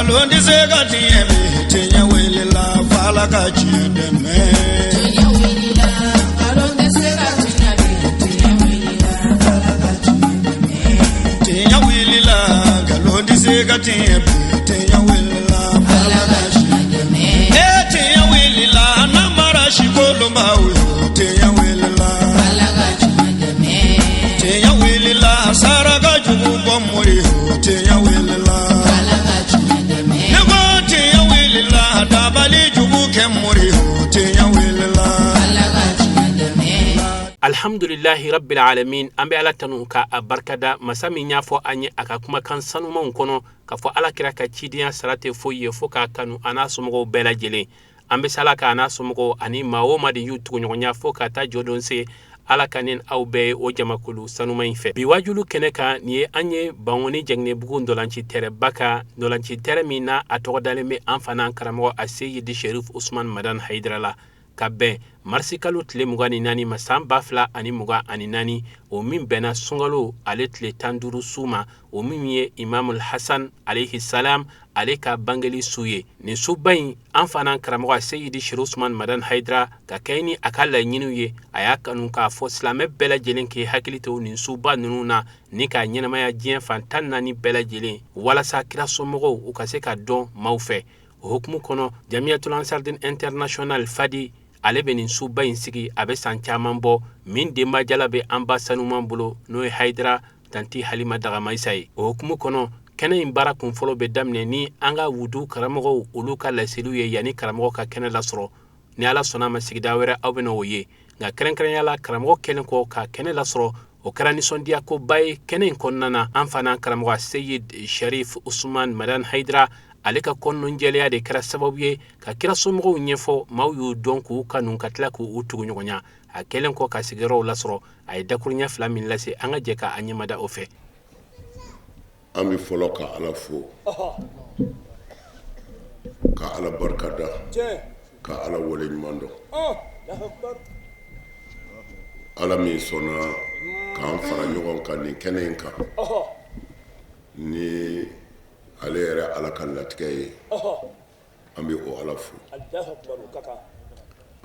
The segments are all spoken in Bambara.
ngalon di se ga tiye me tinya wele la fala ka chide me tinya wele la ngalon di se ga tiye me tinya wele la fala ka chide me tinya wele la ngalon di se ga tiye me tinya wele la fala ka chide me tinya wele la namara shikolo mawe tinya wele la fala ka chide me tinya wele la saraga jubu bomori tinya wele la alhamdulillahi rabbil alamin ambe ala tanu ka barkada masami nya fo anye aka kuma kan sanu man kono ka fo ala kira ka cidiya salate fo ye fo ka kanu ana sumo bela jele ambe salaka ana sumo ani mawo madi yutu nyonya fo ka ta jodon se ala kanin awbe o jamakulu sanu man fe bi wajulu keneka ni anye bangoni jengne bugu ndolanci tere baka ndolanci tere mina atogodale me anfana karamo aseyidi sherif usman madan haidrala kabbe marsikalu tle mugani nani masamba fla ani muga ani nani o min bena sungalo ale tle tanduru suma o min ye imamul hasan alayhi salam aleka bangeli suye ni subain anfana karamo seyidi sherif usman madan haidra ka kaini akalla nyinu ye ayakanu ka fo islame bela jelen ke hakilito ni suba nununa ni ka nyenamaya jien fantan nani bela jelen wala sa kira somogo u ka se ka don mawfe hukmu kono jamiatul ansardin international fadi ale benin suba insigi abe sanchaman bo min demba jalabe ambasanu mambulo no haidra tanti halima daga maisai hukmu kono kene imbara kun folo be damne ni anga wudu karamogo uluka laselu ye yani karamogo ka kene lasro ni ala sona masigida were awbeno woye nga kren yala karamogo kene ko ka kene lasro o karani sondia ko bay kene konnana anfana karamogo Sayyid Sharif Usman Madan Haidra aleka konno njeleya de kara sababu ye ka kira somogo nyefo mawyu donku kanun katla ku utugu nyonya akelen ko ka sigero lasro ay dakurnya flamin lase anga jeka anyamada ofe ami foloka ala fo ka ala barkada ka ala wole nyumando ala mi sona kan fara nyogon kan ni kenen ka ni ale yɛrɛ ala ka latigɛ ye an bɛ o ala fo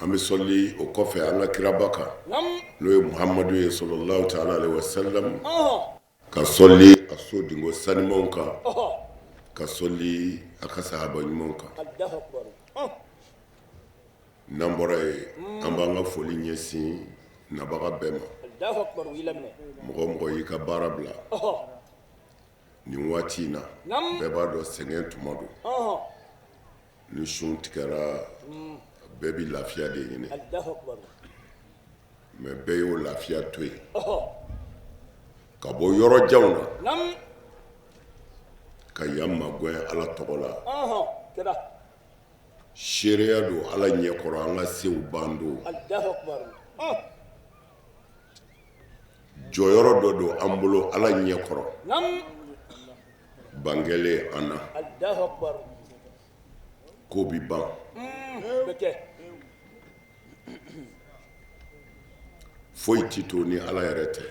an bɛ sɔli o kɔfɛ an ka kiraba kan n'o ye muhamadu ye sallallahu ta'ala alaihi wasallam ka sɔli a so dingo sanimanw kan ka sɔli a ka sahaba ɲumanw kan n'an bɔra ye an b'an ka foli ɲɛsin nabaga bɛɛ ma mɔgɔ mɔgɔ y'i ka baara bila nin waati na bɛɛ b'a dɔn sɛgɛn tuma don ni sun tigɛra bɛɛ bi lafiya de ɲini mɛ bɛɛ y'o lafiya to yen ka bɔ yɔrɔ janw na ka yan magwɛn ala tɔgɔ la seereya don ala ɲɛkɔrɔ an ka sew ban don jɔyɔrɔ dɔ don an bolo ala ɲɛkɔrɔ bangele ana ko bi ban foyi ti to ni ala yɛrɛ tɛ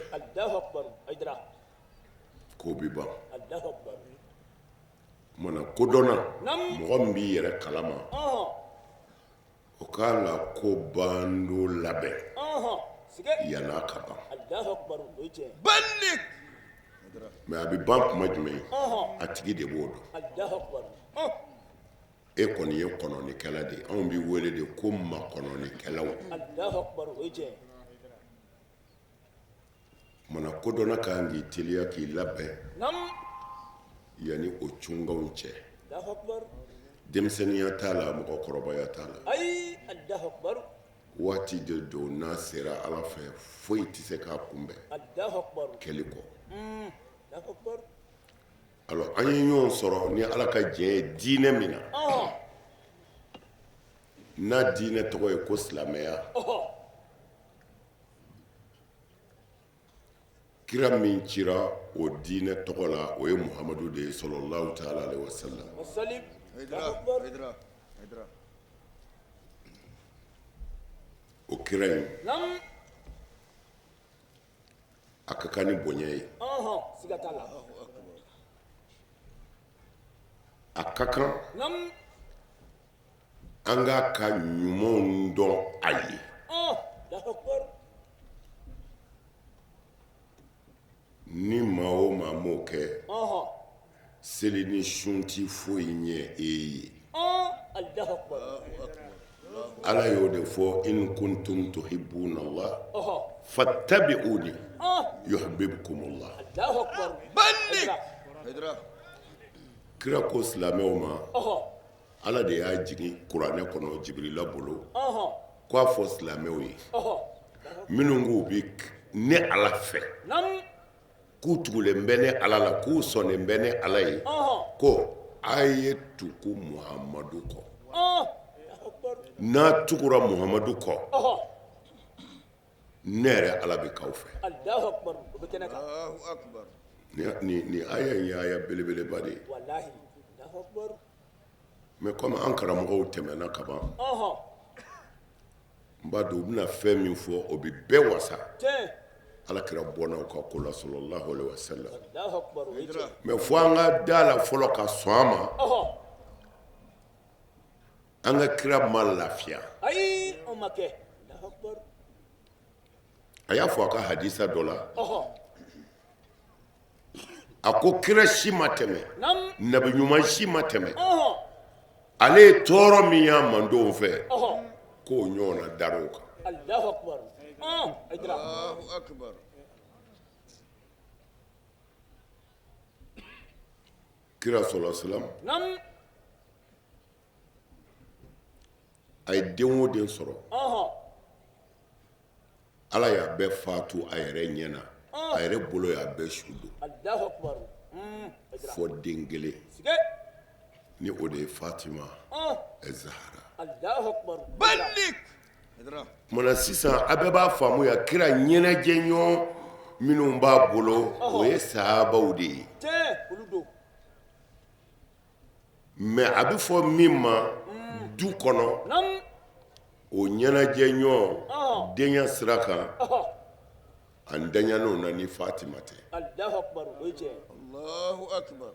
ko bi ban mana kodɔnna mɔgɔ min b'i yɛrɛ kalama o k'an ka ko bando labɛn yan'a ka ban mɛ a bɛ ban kuma jumɛn a tigi de b'o dɔn e kɔni ye kɔnɔnikɛla de anw b'i wele de ko makɔnɔnikɛlaw mana kodɔnna kan k'i teliya k'i labɛn yanni o cungaw cɛ denmisɛnniya t'a la mɔgɔkɔrɔbaya t'a la waati de don n'a sera ala fɛ foyi tɛ se k'a kunbɛn kɛli kɔ alors an ye ɲɔgɔn sɔrɔ ni ala ka diɲɛ ye diinɛ min na n'a diinɛ tɔgɔ ye ko silamɛya kira min cira o diinɛ tɔgɔ la o ye muhamadu de ye sallallahu ta'ala alaihi wasallam o kira in a ka kan ni bonya ye a ka kan Nam. an k'a ka ɲumanw dɔn a ye. Allahu Akbar. Ni maa o maa m'o kɛ seli ni sun ti foyi ɲɛ e ye. Allahu Akbar. Ala y'o de fɔ in kuntum tuhibbuna Allah fattabi'uni yuhibbukumullah. Allahu Akbar. Bandi kira ko silamɛw ma Ala de y'a jigin kuranɛ kɔnɔ Jibrila bolo k'a fɔ silamɛw ye minnu k'u bi ne Ala fɛ k'u tugulen bɛ ne Ala la k'u sɔnnen bɛ ne Ala ye ko a ye tugu Muhamadu kɔ. N'a tugura Muhamadu kɔ ne yɛrɛ Ala bɛ k'aw fɛ. Allahu Akbar. O bɛ kɛnɛ kan. Ni aya in ye aya belebeleba de ye. Wallahi. Allahu Akbar. Mais comme an karamɔgɔw tɛmɛna ka ban n b'a dɔn u bɛna fɛn min fɔ o bɛ bɛɛ wasa Alakira bɔnna ka ko la sallallahu alaihi wasallam. Allahu Akbar. Mais fo an ka da la fɔlɔ ka sɔn a ma an ka kira ma lafiya. Ayi o ma kɛ. Allahu Akbar. A y'a fɔ a ka hadisa dɔ la a ko kira si ma tɛmɛ nabi ɲuman si ma tɛmɛ ale ye tɔɔrɔ min y'a mandenw fɛ k'o ɲɔgɔnna dar'o kan. Allahu Akbar. Allahu Akbar. Kira sallallahu alaihi wasallam a ye den o den sɔrɔ Ala y'a bɛɛ fatu a yɛrɛ ɲɛna a yɛrɛ bolo y'a bɛɛ su don Allahu Akbar. fɔ den kelen ni o de ye Fatima Zahra. Allahu Akbar. Bandi mana sisan a bɛɛ b'a faamu ya kira ɲɛnajɛ ɲɔgɔn minnu b'a bolo o ye sahabaw de ye mais a bɛ fɔ min ma du kɔnɔ o ɲɛnajɛ ɲɔgɔn denya sira kan an daɲan'o na ni Fatima tɛ. Allahu Akbar. Allahu Akbar.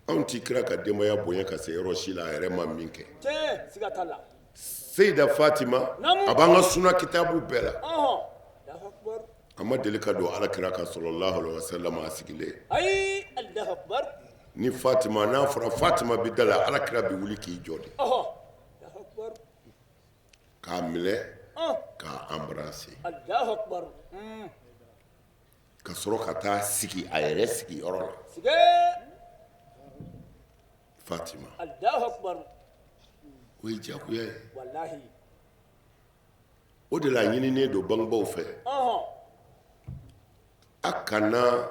Anw ti kira ka denbaya bonya ka se yɔrɔ si la a yɛrɛ ma min kɛ. Siga t'a la. Seyida Fatima a b'an ka suna kitabu bɛɛ la Allahu Akbar. a ma deli ka don Alakira kan sallallahu alaihi wasallam a sigilen. Ayi Allahu Akbar. Ni Fatima n'a fɔra Fatima bi da la Alakira bi wuli k'i jɔ de Allahu Akbar. k'a minɛ k'a embrasser Allahu Akbar. ka sɔrɔ ka taa sigi a yɛrɛ sigi yɔrɔ la. Fatima Allahu Akbar. o ye diyagoya ye. Wallahi. O de la ɲininen don bangebaaw fɛ a kana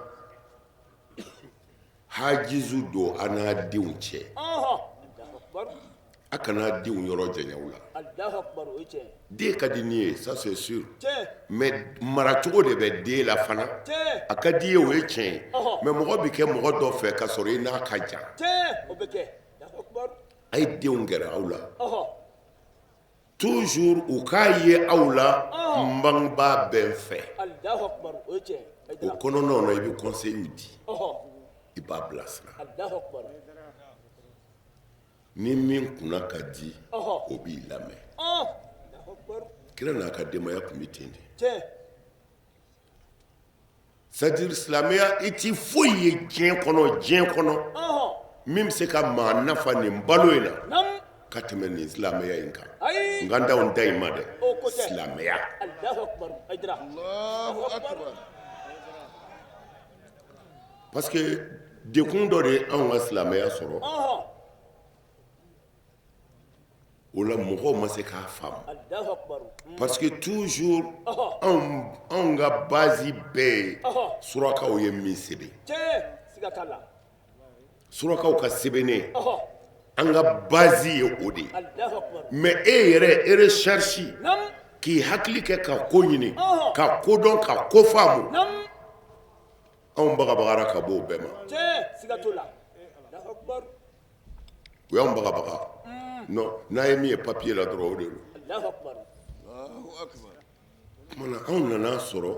hajizu don a n'a denw cɛ a kana denw yɔrɔ janyaw la. Allahu Akbar. Den ka di nin ye ça c'est sûr mais maracogo de bɛ den la fana a ka di ye o ye tiɲɛ ye mais mɔgɔ bɛ kɛ mɔgɔ dɔ fɛ ka sɔrɔ i n'a ka jan o bɛ kɛ. Allahu Akbar. a ye denw gɛrɛ aw la toujours u k'a ye aw la n bangebaa bɛ n fɛ Allahu Akbar. o kɔnɔnaw na i bɛ conseil di i b'a bilasira Allahu Akbar. ni min kunna ka di o b'i lamɛn. Allahu Akbar. Kira n'a ka denbaya tun bɛ ten de. Tiɲɛ. c'est-à-dire silamɛya i ti foyi ye diɲɛ kɔnɔ min bɛ se ka maa nafa nin balo in na ka tɛmɛ nin silamɛya in kan n ka da n da in ma dɛ silamɛya. Allahu Akbar. Allahu Akbar. parce que dekun dɔ de ye anw ka silamɛya sɔrɔ o la mɔgɔw ma se k'a faamu Allahu Akbar. parce que toujours anw ka base bɛɛ ye surakaw ye min sɛbɛn Tiɲɛ. Siga t'a la. surakaw ka sɛbɛnnen an ka base ye o de ye Allahu Akbar. mais e yɛrɛ recherche k'i hakili kɛ ka ko ɲini ka ko dɔn ka ko faamu anw bagabagara ka bɔ o bɛɛ ma Tiɲɛ. Siga t'o la. Allahu Akbar. u y'anw bagabaga non n'a ye min ye papier la dɔrɔn o de don Allahu Akbar. Allahu Akbar. kumana anw nana sɔrɔ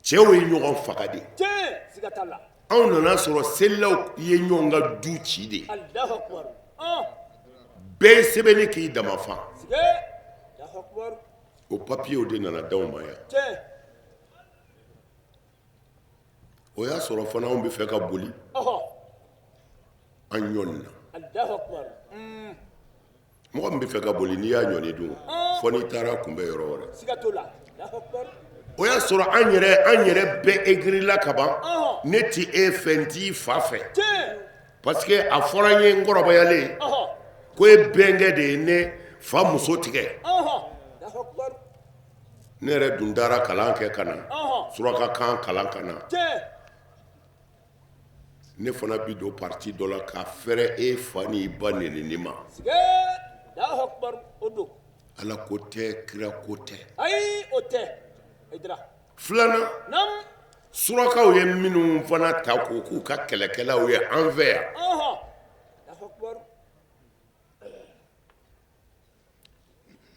cɛw ye ɲɔgɔn faga de Tiɲɛ. Siga t'a la. anw nana sɔrɔ selilaw ye ɲɔgɔn ka du ci de. Allahu akbar. bɛɛ ye sɛbɛnni k'i dama fa. Allahu akbar. o papiyew de nana d'anw ma yan. Tiɲɛ. o y'a sɔrɔ fana anw bɛ fɛ ka boli. an ɲɔni na. Allahu akbar. mɔgɔ min bɛ fɛ ka boli n'i y'a ɲɔni dun fɔ n'i taara kunbɛ yɔrɔ wɛrɛ. Siga t'o la. Allahu akbar. o y'a sɔrɔ an yɛrɛ bɛɛ egirila ka ban ne ti e fɛ n t'i fa fɛ. Tiɲɛ. parce que a fɔra n ye n kɔrɔbayalen ko e bɛnkɛ de ye ne fa muso tigɛ. Allahu akbar. ne yɛrɛ dun taara kalan kɛ ka na surakakan kalan ka na. Tiɲɛ. ne fana bi don parti dɔ la ka fɛrɛ e fa n'i ba nenini ma. Siga. Allahu akbar. O don. ala ko tɛ kira ko tɛ. Ayi o tɛ. Aydara. filanan Nam. surakaw ye minnu fana ta ko k'u ka kɛlɛkɛlaw ye an fɛ yan. Allahu akbar.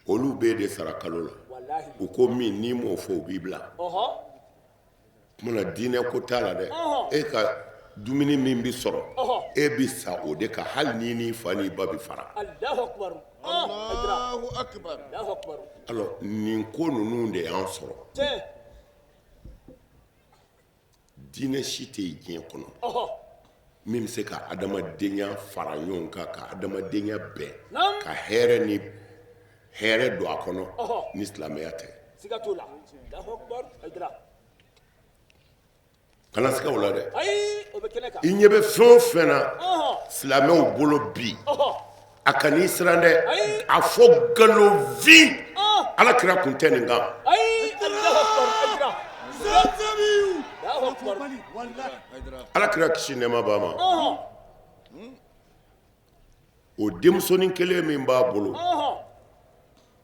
olu bɛɛ de sara kalo la. Wallahi. u ko min n'i m'o fɔ u b'i bila. tuma diinɛ ko t'a la dɛ. e ka dumuni min bi sɔrɔ e bi sa o de kan hali n'i n'i fa n'i ba bi fara. Allahu akbar. Allahu akbar. Allahu akbar. alors nin ko ninnu de y'an sɔrɔ. Tiɲɛ. diinɛ si tɛ yen diɲɛ kɔnɔ min bɛ se ka adamadenya fara ɲɔgɔn kan ka adamadenya bɛn ka hɛrɛ ni hɛrɛ don a kɔnɔ ni silamɛya tɛ. Siga t'o la. Allahu akbar. Aydara. kana siga o la dɛ. Ayi o bɛ kɛnɛ kan. i ɲɛ bɛ fɛn o fɛn na silamɛw bolo bi a ka n'i siran dɛ a fɔ nkalonfin ala kira kun tɛ nin kan. Ayi Allahu akbar. Aydara. Allahu akbar. ala kira kisi nɛɛma b'a ma o denmusonin kelen min b'a bolo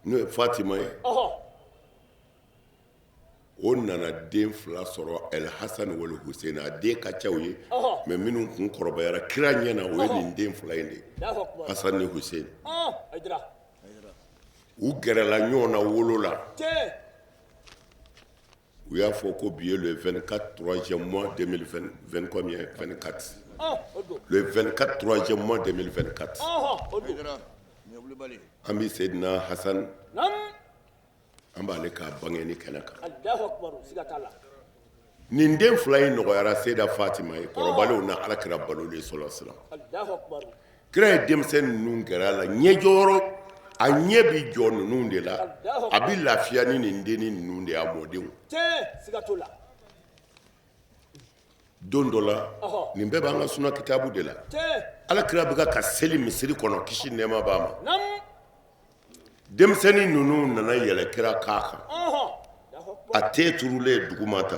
n'o ye fatima ye o nana den fila sɔrɔ el hasan wal husein a den ka ca u ye mais minnu kun kɔrɔbayara kira ɲɛna o ye nin den fila in de hasan ni husein u gɛrɛla ɲɔgɔn na wolo la u y'a fɔ ko bi ye le 24 3e mois 2020 combien 24 le 24 3e mois 2024 an bi Seydina Hasan an b'ale ka bange ni kɛnɛ kan nin den fila in nɔgɔyara Seyda Fatima ye kɔrɔbalenw na alakira balolen sɔlɔ siran kira ye denmisɛn ninnu gɛrɛ a la ɲɛjɔyɔrɔ a ɲɛ bi jɔ ninnu de la a bi lafiya ni nin dennin ninnu de y'a mɔdenw don dɔ la nin bɛɛ b'an ka suna kitabu de la alakira bɛ ka seli misiri kɔnɔ kisi nɛɛma b'a ma denmisɛnnin ninnu nana yɛlɛ kira k'a kan a tɛ turulen duguma ta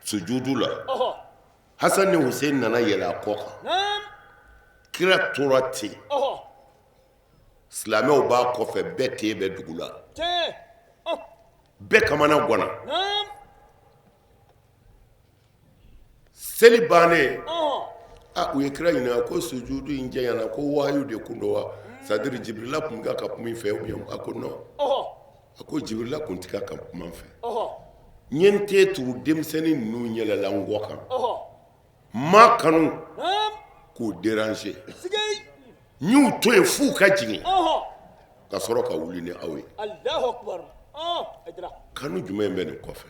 sujudu la Hasan ni Husein nana yɛlɛ a kɔ kan kira tora ten silamɛw b'a kɔfɛ bɛɛ ten bɛ dugu la bɛɛ kamana ganna seli bannen u ye kira ɲininka ko sujudu in jɛɲana ko wahayu de kun don wa c'est-à-dire Jibrila kun ka kuma i fɛ ou bien a ko non a ko Jibrila kun tɛ ka kuma n fɛ n ye n tɛ turu denmisɛnnin ninnu yɛlɛla n kɔ kan ma kanu k'u déranger n y'u to yen f'u ka jigin ka sɔrɔ ka wuli ni aw ye kanu jumɛn bɛ nin kɔfɛ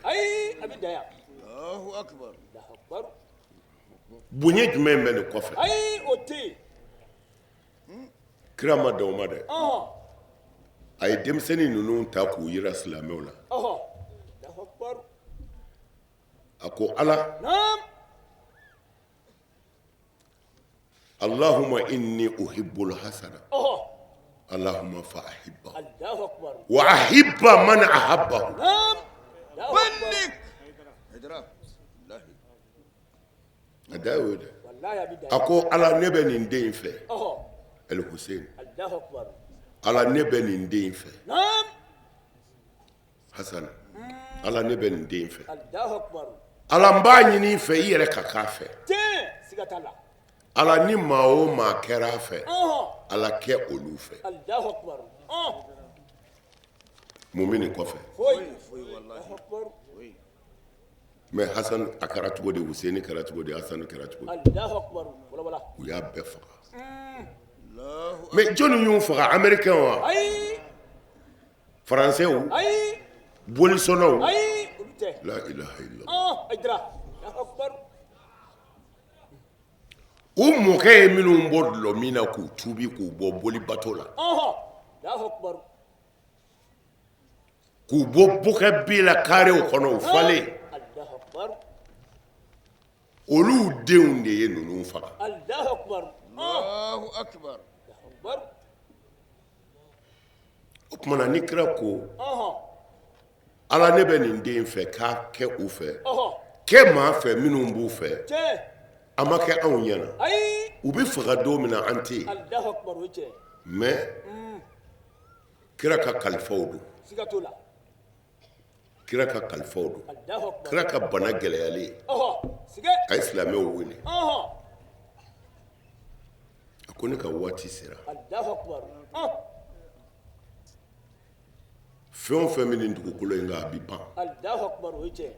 bonya jumɛn bɛ nin kɔfɛ kira ma dan o ma dɛ a ye denmisɛnnin ninnu ta k'u yira silamɛw la a ko ala Allahumma inni uhibbul hasana Allahumma fa ahibbahu wa ahibba man ahabbahu a da y'o dɛ a ko ala ne bɛ nin den in fɛ El Hussein ala ne bɛ nin den in fɛ Hasan ala ne bɛ nin den in fɛ ala n b'a ɲini i fɛ i yɛrɛ ka k'a fɛ ala ni maa o maa kɛra a fɛ ala kɛ olu fɛ mun bɛ nin kɔfɛ mais Hassan a kɛra cogo di Hussein kɛra cogo di Hassan kɛra cogo di Allahu akbar wala u y'a bɛɛ faga mais jɔnni y'u faga américain wa ayi français ou ayi bolisɔnnaw ayi olu tɛ la ilaha illallah aydra Allahu akbar u mɔkɛ ye minnu bɔ dulɔ min na k'u tuubi k'u bɔ boli bato la Allahu akbar k'u bɔ bukɛ bi la karew kɔnɔ u falen Allahu akbar olu denw de ye ninnu faga Allahu akbar Allahu akbar. akbar o tumana ni kira ko ala ne bɛ nin den fɛ k'a kɛ u fɛ kɛ maa fɛ minnu b'u fɛ cɛ a ma kɛ anw ɲɛna ayi u bɛ faga don min na an tɛ yen Allahu akbar o cɛ mais kira ka kalifaw don siga t'o la kira ka kalifaw don Allahu akbar kira ka bana gɛlɛyalen siga a ye silamɛw wele Allahu a ko ne ka waati sera akbar fɛn o fɛn bɛ nin dugukolo in kan a bɛ ban Allahu akbar o cɛ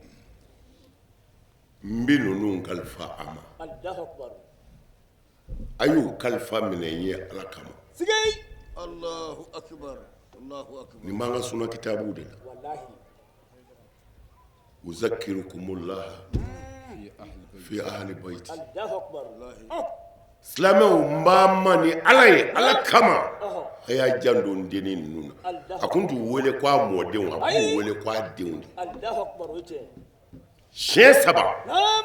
n bɛ ninnu kalifa a ma Allahu akbar a y'u kalifa minɛ n ye ala kama siga Allahu akbar. Allahu akbar. nin b'an ka suna kitabuw de la wallahi uzakirukumullah fi ahli bayti Allahu akbar silamɛw n b'a ma ni ala ye ala kama a y'a janto n denni ninnu na a kun t'u wele ko a mɔdenw a b'u wele ko a denw de Allahu akbar o cɛ siɲɛ 3 naam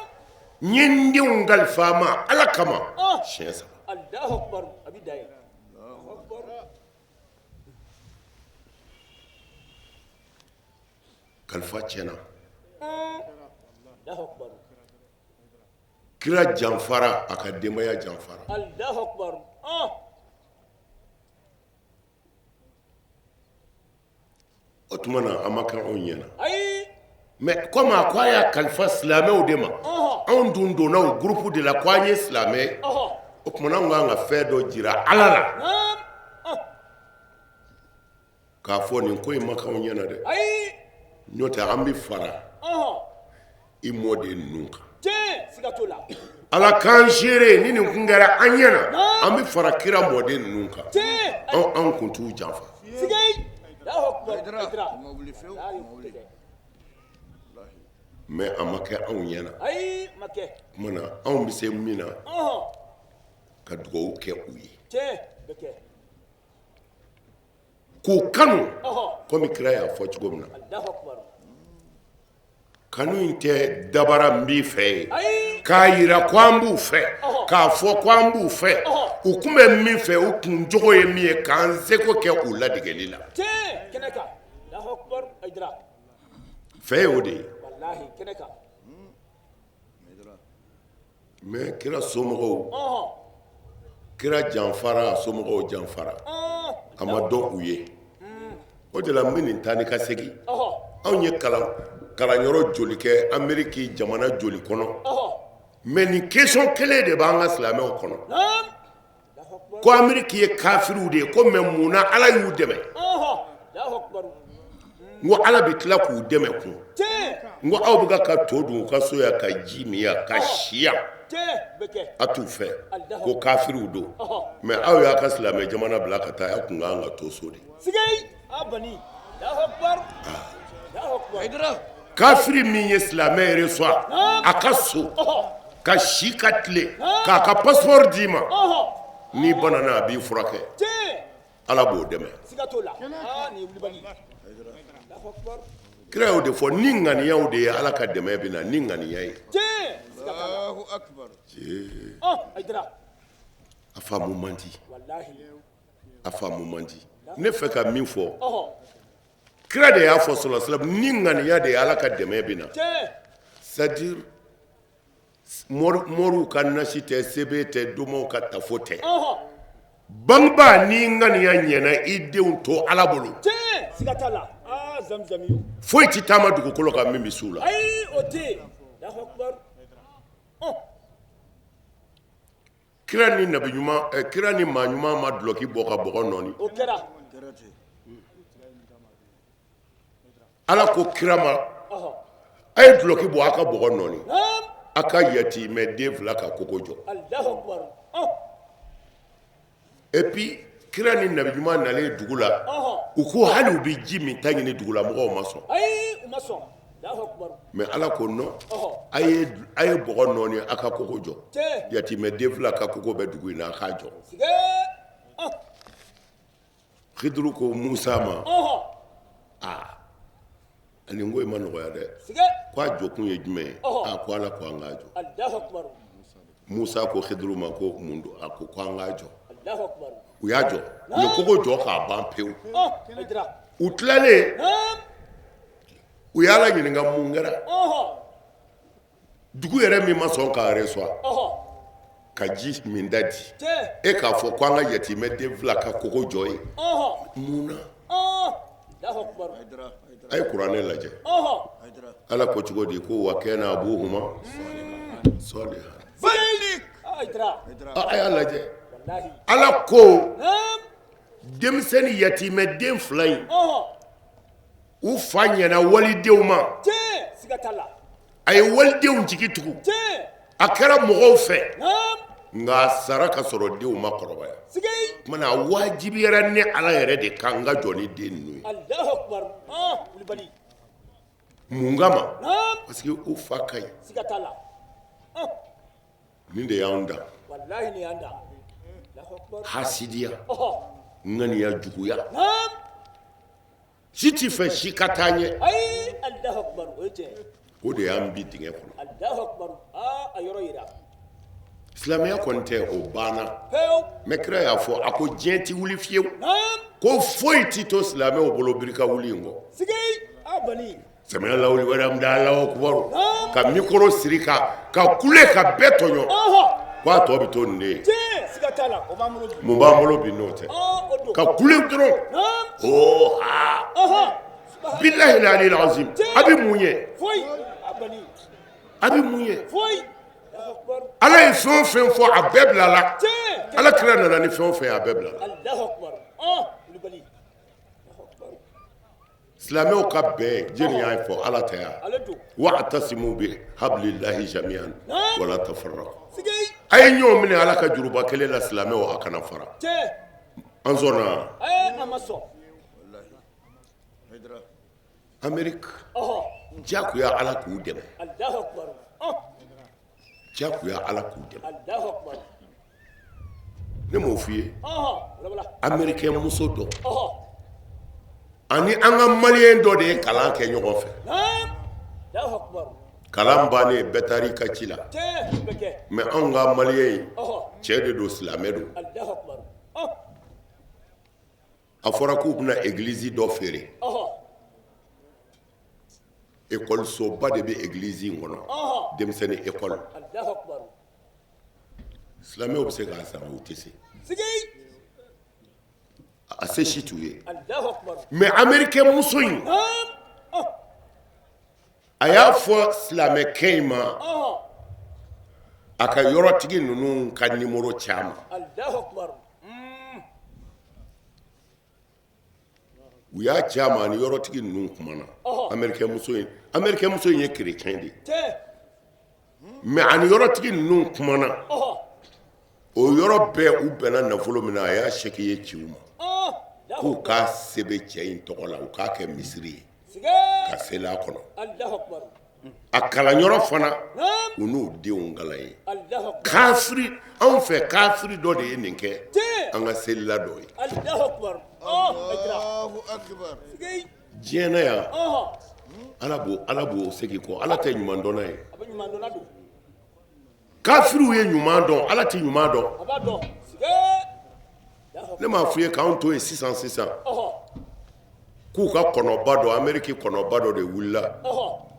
n ye n denw kalifa a ma ala kama siɲɛ 3 Allahu akbar abi da ye Allahu akbar kalifa tiɲɛna Allahu akbar kira janfara a ka denbaya janfara Allahu akbar o tuma na a ma kɛ anw ɲɛna ayi mais comme a ko a y'a kalifa silamɛw de ma anw dun donna o groupe de la ko an ye silamɛ ye o tuma na anw kan ka fɛn dɔ jira ala la naam k'a fɔ nin ko in ma kɛ anw ɲɛna dɛ ayi n'o tɛ an bɛ fara i mɔden ninnu kan cɛ siga t'o la ala k'an seere ni nin kun kɛra an ɲɛna an bɛ fara kira mɔden ninnu kan cɛ an kun t'u janfa siga Allahu akbar Aydra. Mawuli few. Mawuli. mais a ma kɛ anw ɲɛna ayi ma kɛ o tuma na anw bɛ se min na ka dugawu kɛ u ye cɛ bɛ kɛ k'u kanu komi kira y'a fɔ cogo min na Allahu akbar kanu in tɛ dabara n b'i fɛ ye ayi k'a yira ko an b'u fɛ k'a fɔ ko an b'u fɛ u kun bɛ min fɛ u kun jogo ye min ye k'an seko kɛ u ladegeli la cɛ kɛnɛ kan Allahu akbar Aydra fɛ ye o de ye wallahi kɛnɛ kan mais kira somɔgɔw kira janfara a somɔgɔw janfara a ma dɔn u ye o de la n bɛ nin taa ni ka segin anw ye kalanyɔrɔ joli kɛ ameriki jamana joli kɔnɔ mais nin question kelen de b'an ka silamɛw kɔnɔ naam Allahu akbar ko ameriki ye kafiriw de ye ko mais mun na ala y'u dɛmɛ Allahu akbar n ko ala bɛ tila k'u dɛmɛ kun cɛ n ko aw bɛ ka to dun u ka so yan ka ji min yan ka si yan cɛ bɛ kɛ a t'u fɛ ko kafiriw don mais aw y'a ka silamɛ jamana bila ka taa a kun kan ka to so de siga a bani Allahu akbar Allahu akbar Aydra. kafiri min ye silamɛ yɛrɛ sɔn a ka so ka si ka tile k'a ka passeport d'i ma n'i banana a b'i furakɛ cɛ ala b'o dɛmɛ siga t'o la nin ye wulibali Allahu akbar kira y'o de fɔ ni ŋaniyaw de ye ala ka dɛmɛ bɛ na ni ŋaniya ye cɛ siga t'a la Allahu akbar. Aydra a faamu man di wallahi a faamu man di ne fɛ ka min fɔ kira de y'a fɔ sɔlɔ sɔlɔ ni ŋaniya de ye ala ka dɛmɛ bɛ na cɛ c'est à dire mɔriw ka nasi tɛ sebe tɛ domaw ka tafo tɛ bangebaa ni ŋaniya ɲɛna i denw to ala bolo cɛ siga t'a la zamzamiyu foyi ti taama dugukolo kan min bɛ s'u la ayi o tɛ yen Allahu akbar kira ni nabi ɲuman kira ni maa ɲuman ma dulɔki bɔ ka bɔgɔ nɔɔni o kɛra ala ko kira ma a ye duloki bɔ a ka bɔgɔ nɔɔni a ka yatimɛ den fila ka kogo jɔ et puis kira ni nabi ɲuman nalen dugu la u ko hali u bɛ ji min ta ɲini dugu la mɔgɔw ma sɔn mais ala ko non a ye bɔgɔ nɔɔni a ka kogo jɔ yatimɛ den fila ka kogo bɛ dugu in na a k'a jɔ Khidru ko Musa ma ani ko ma nɔgɔya dɛ ko a jɔ kun ye jumɛn ye ko ala ko an k'a jɔ Musa ko Khidru ma ko mun don a ko an k'a jɔ u y'a jɔ u ye kogo jɔ k'a ban pewu u tilalen u y'a la ɲininka mun kɛra dugu yɛrɛ min ma sɔn k'a reçoit ka ji min da di e k'a fɔ ko an ka yatimɛ den fila ka kogo jɔ ye mun na a ye kuranɛ lajɛ ala ko cogo di ko wa kana abuhuma salihan a y'a lajɛ ala ko denmisɛnnin yatimɛ den fila in u fa ɲɛna walidenw ma a ye walidenw jigi tugu a kɛra mɔgɔw fɛ nka sara ka sɔrɔ denw ma kɔrɔbaya kumana a wajibiyara ni ala yɛrɛ de kan ka jɔ ni den ninnu ye mun kama parce que u fa ka ɲi nin de y'anw da hasidiya ŋaniya juguya si t'i fɛ si ka taa ɲɛ o de y'an bi dingɛ kɔnɔ silamɛya kɔni tɛ o banna mais kira y'a fɔ a ko diɲɛ ti wuli fiyewu ko foyi t'i to silamɛw bolo birika wuli in kɔ samiya lawuli wɛrɛ mu da Alahu akubaru ka mikoro siri ka kule ka bɛɛ tɔɲɔ ko a tɔ bɛ to nin de ye mun b'an bolo bi n'o tɛ ka kule dɔrɔn billahi l'ali l'azim a bɛ mun ye ala ye fɛn o fɛn fɔ a bɛɛ bila la ala kira nana ni fɛn o fɛn a bɛɛ bila la silamɛw ka bɛn jeni y'a fɔ ala tɛ yan wa'tasimu bi hablillahi jami'an wala tafarraqu a ye ɲɔgɔn minɛ ala ka juruba kelen la silamɛw a kana fara an sɔnna Amérique jagoya ala k'u dɛmɛ jagoya ala k'u dɛmɛ ne m'o f'i ye américain muso dɔ ani an ka maliyɛn dɔ de ye kalan kɛ ɲɔgɔn fɛ kalan bannen bɛɛ taar'i ka ci la mais anw ka maliyɛn cɛ de don silamɛ don a fɔra k'u bɛna église dɔ feere école-soba de bɛ église in kɔnɔ denmisɛnnin école silamɛw bɛ se k'a sara u tɛ se a se si t'u ye mais américain muso in a y'a fɔ silamɛkɛ in ma a ka yɔrɔtigi ninnu ka numéro caman u y'a caman ni yɔrɔtigi ninnu kumana américain muso in ye chrétien de mais ani yɔrɔtigi ninnu kumana o yɔrɔ bɛɛ u bɛnna nafolo min na a y'a chèque ye ci u ma k'u k'a sɛbɛn cɛ in tɔgɔ la u k'a kɛ misiri ye ka seli a kɔnɔ a kalanyɔrɔ fana u n'u denw kalan ye kafiri anw fɛ kafiri dɔ de ye nin kɛ an ka selila dɔ ye diɲɛ na yan ala b'o segin kɔ ala tɛ ɲuman dɔnna ye kafiriw ye ɲuman dɔn ala tɛ ɲuman dɔn ne m'a f'i ye k'anw to yen sisan k'u ka kɔnɔba dɔ Amérique kɔnɔba dɔ de wulila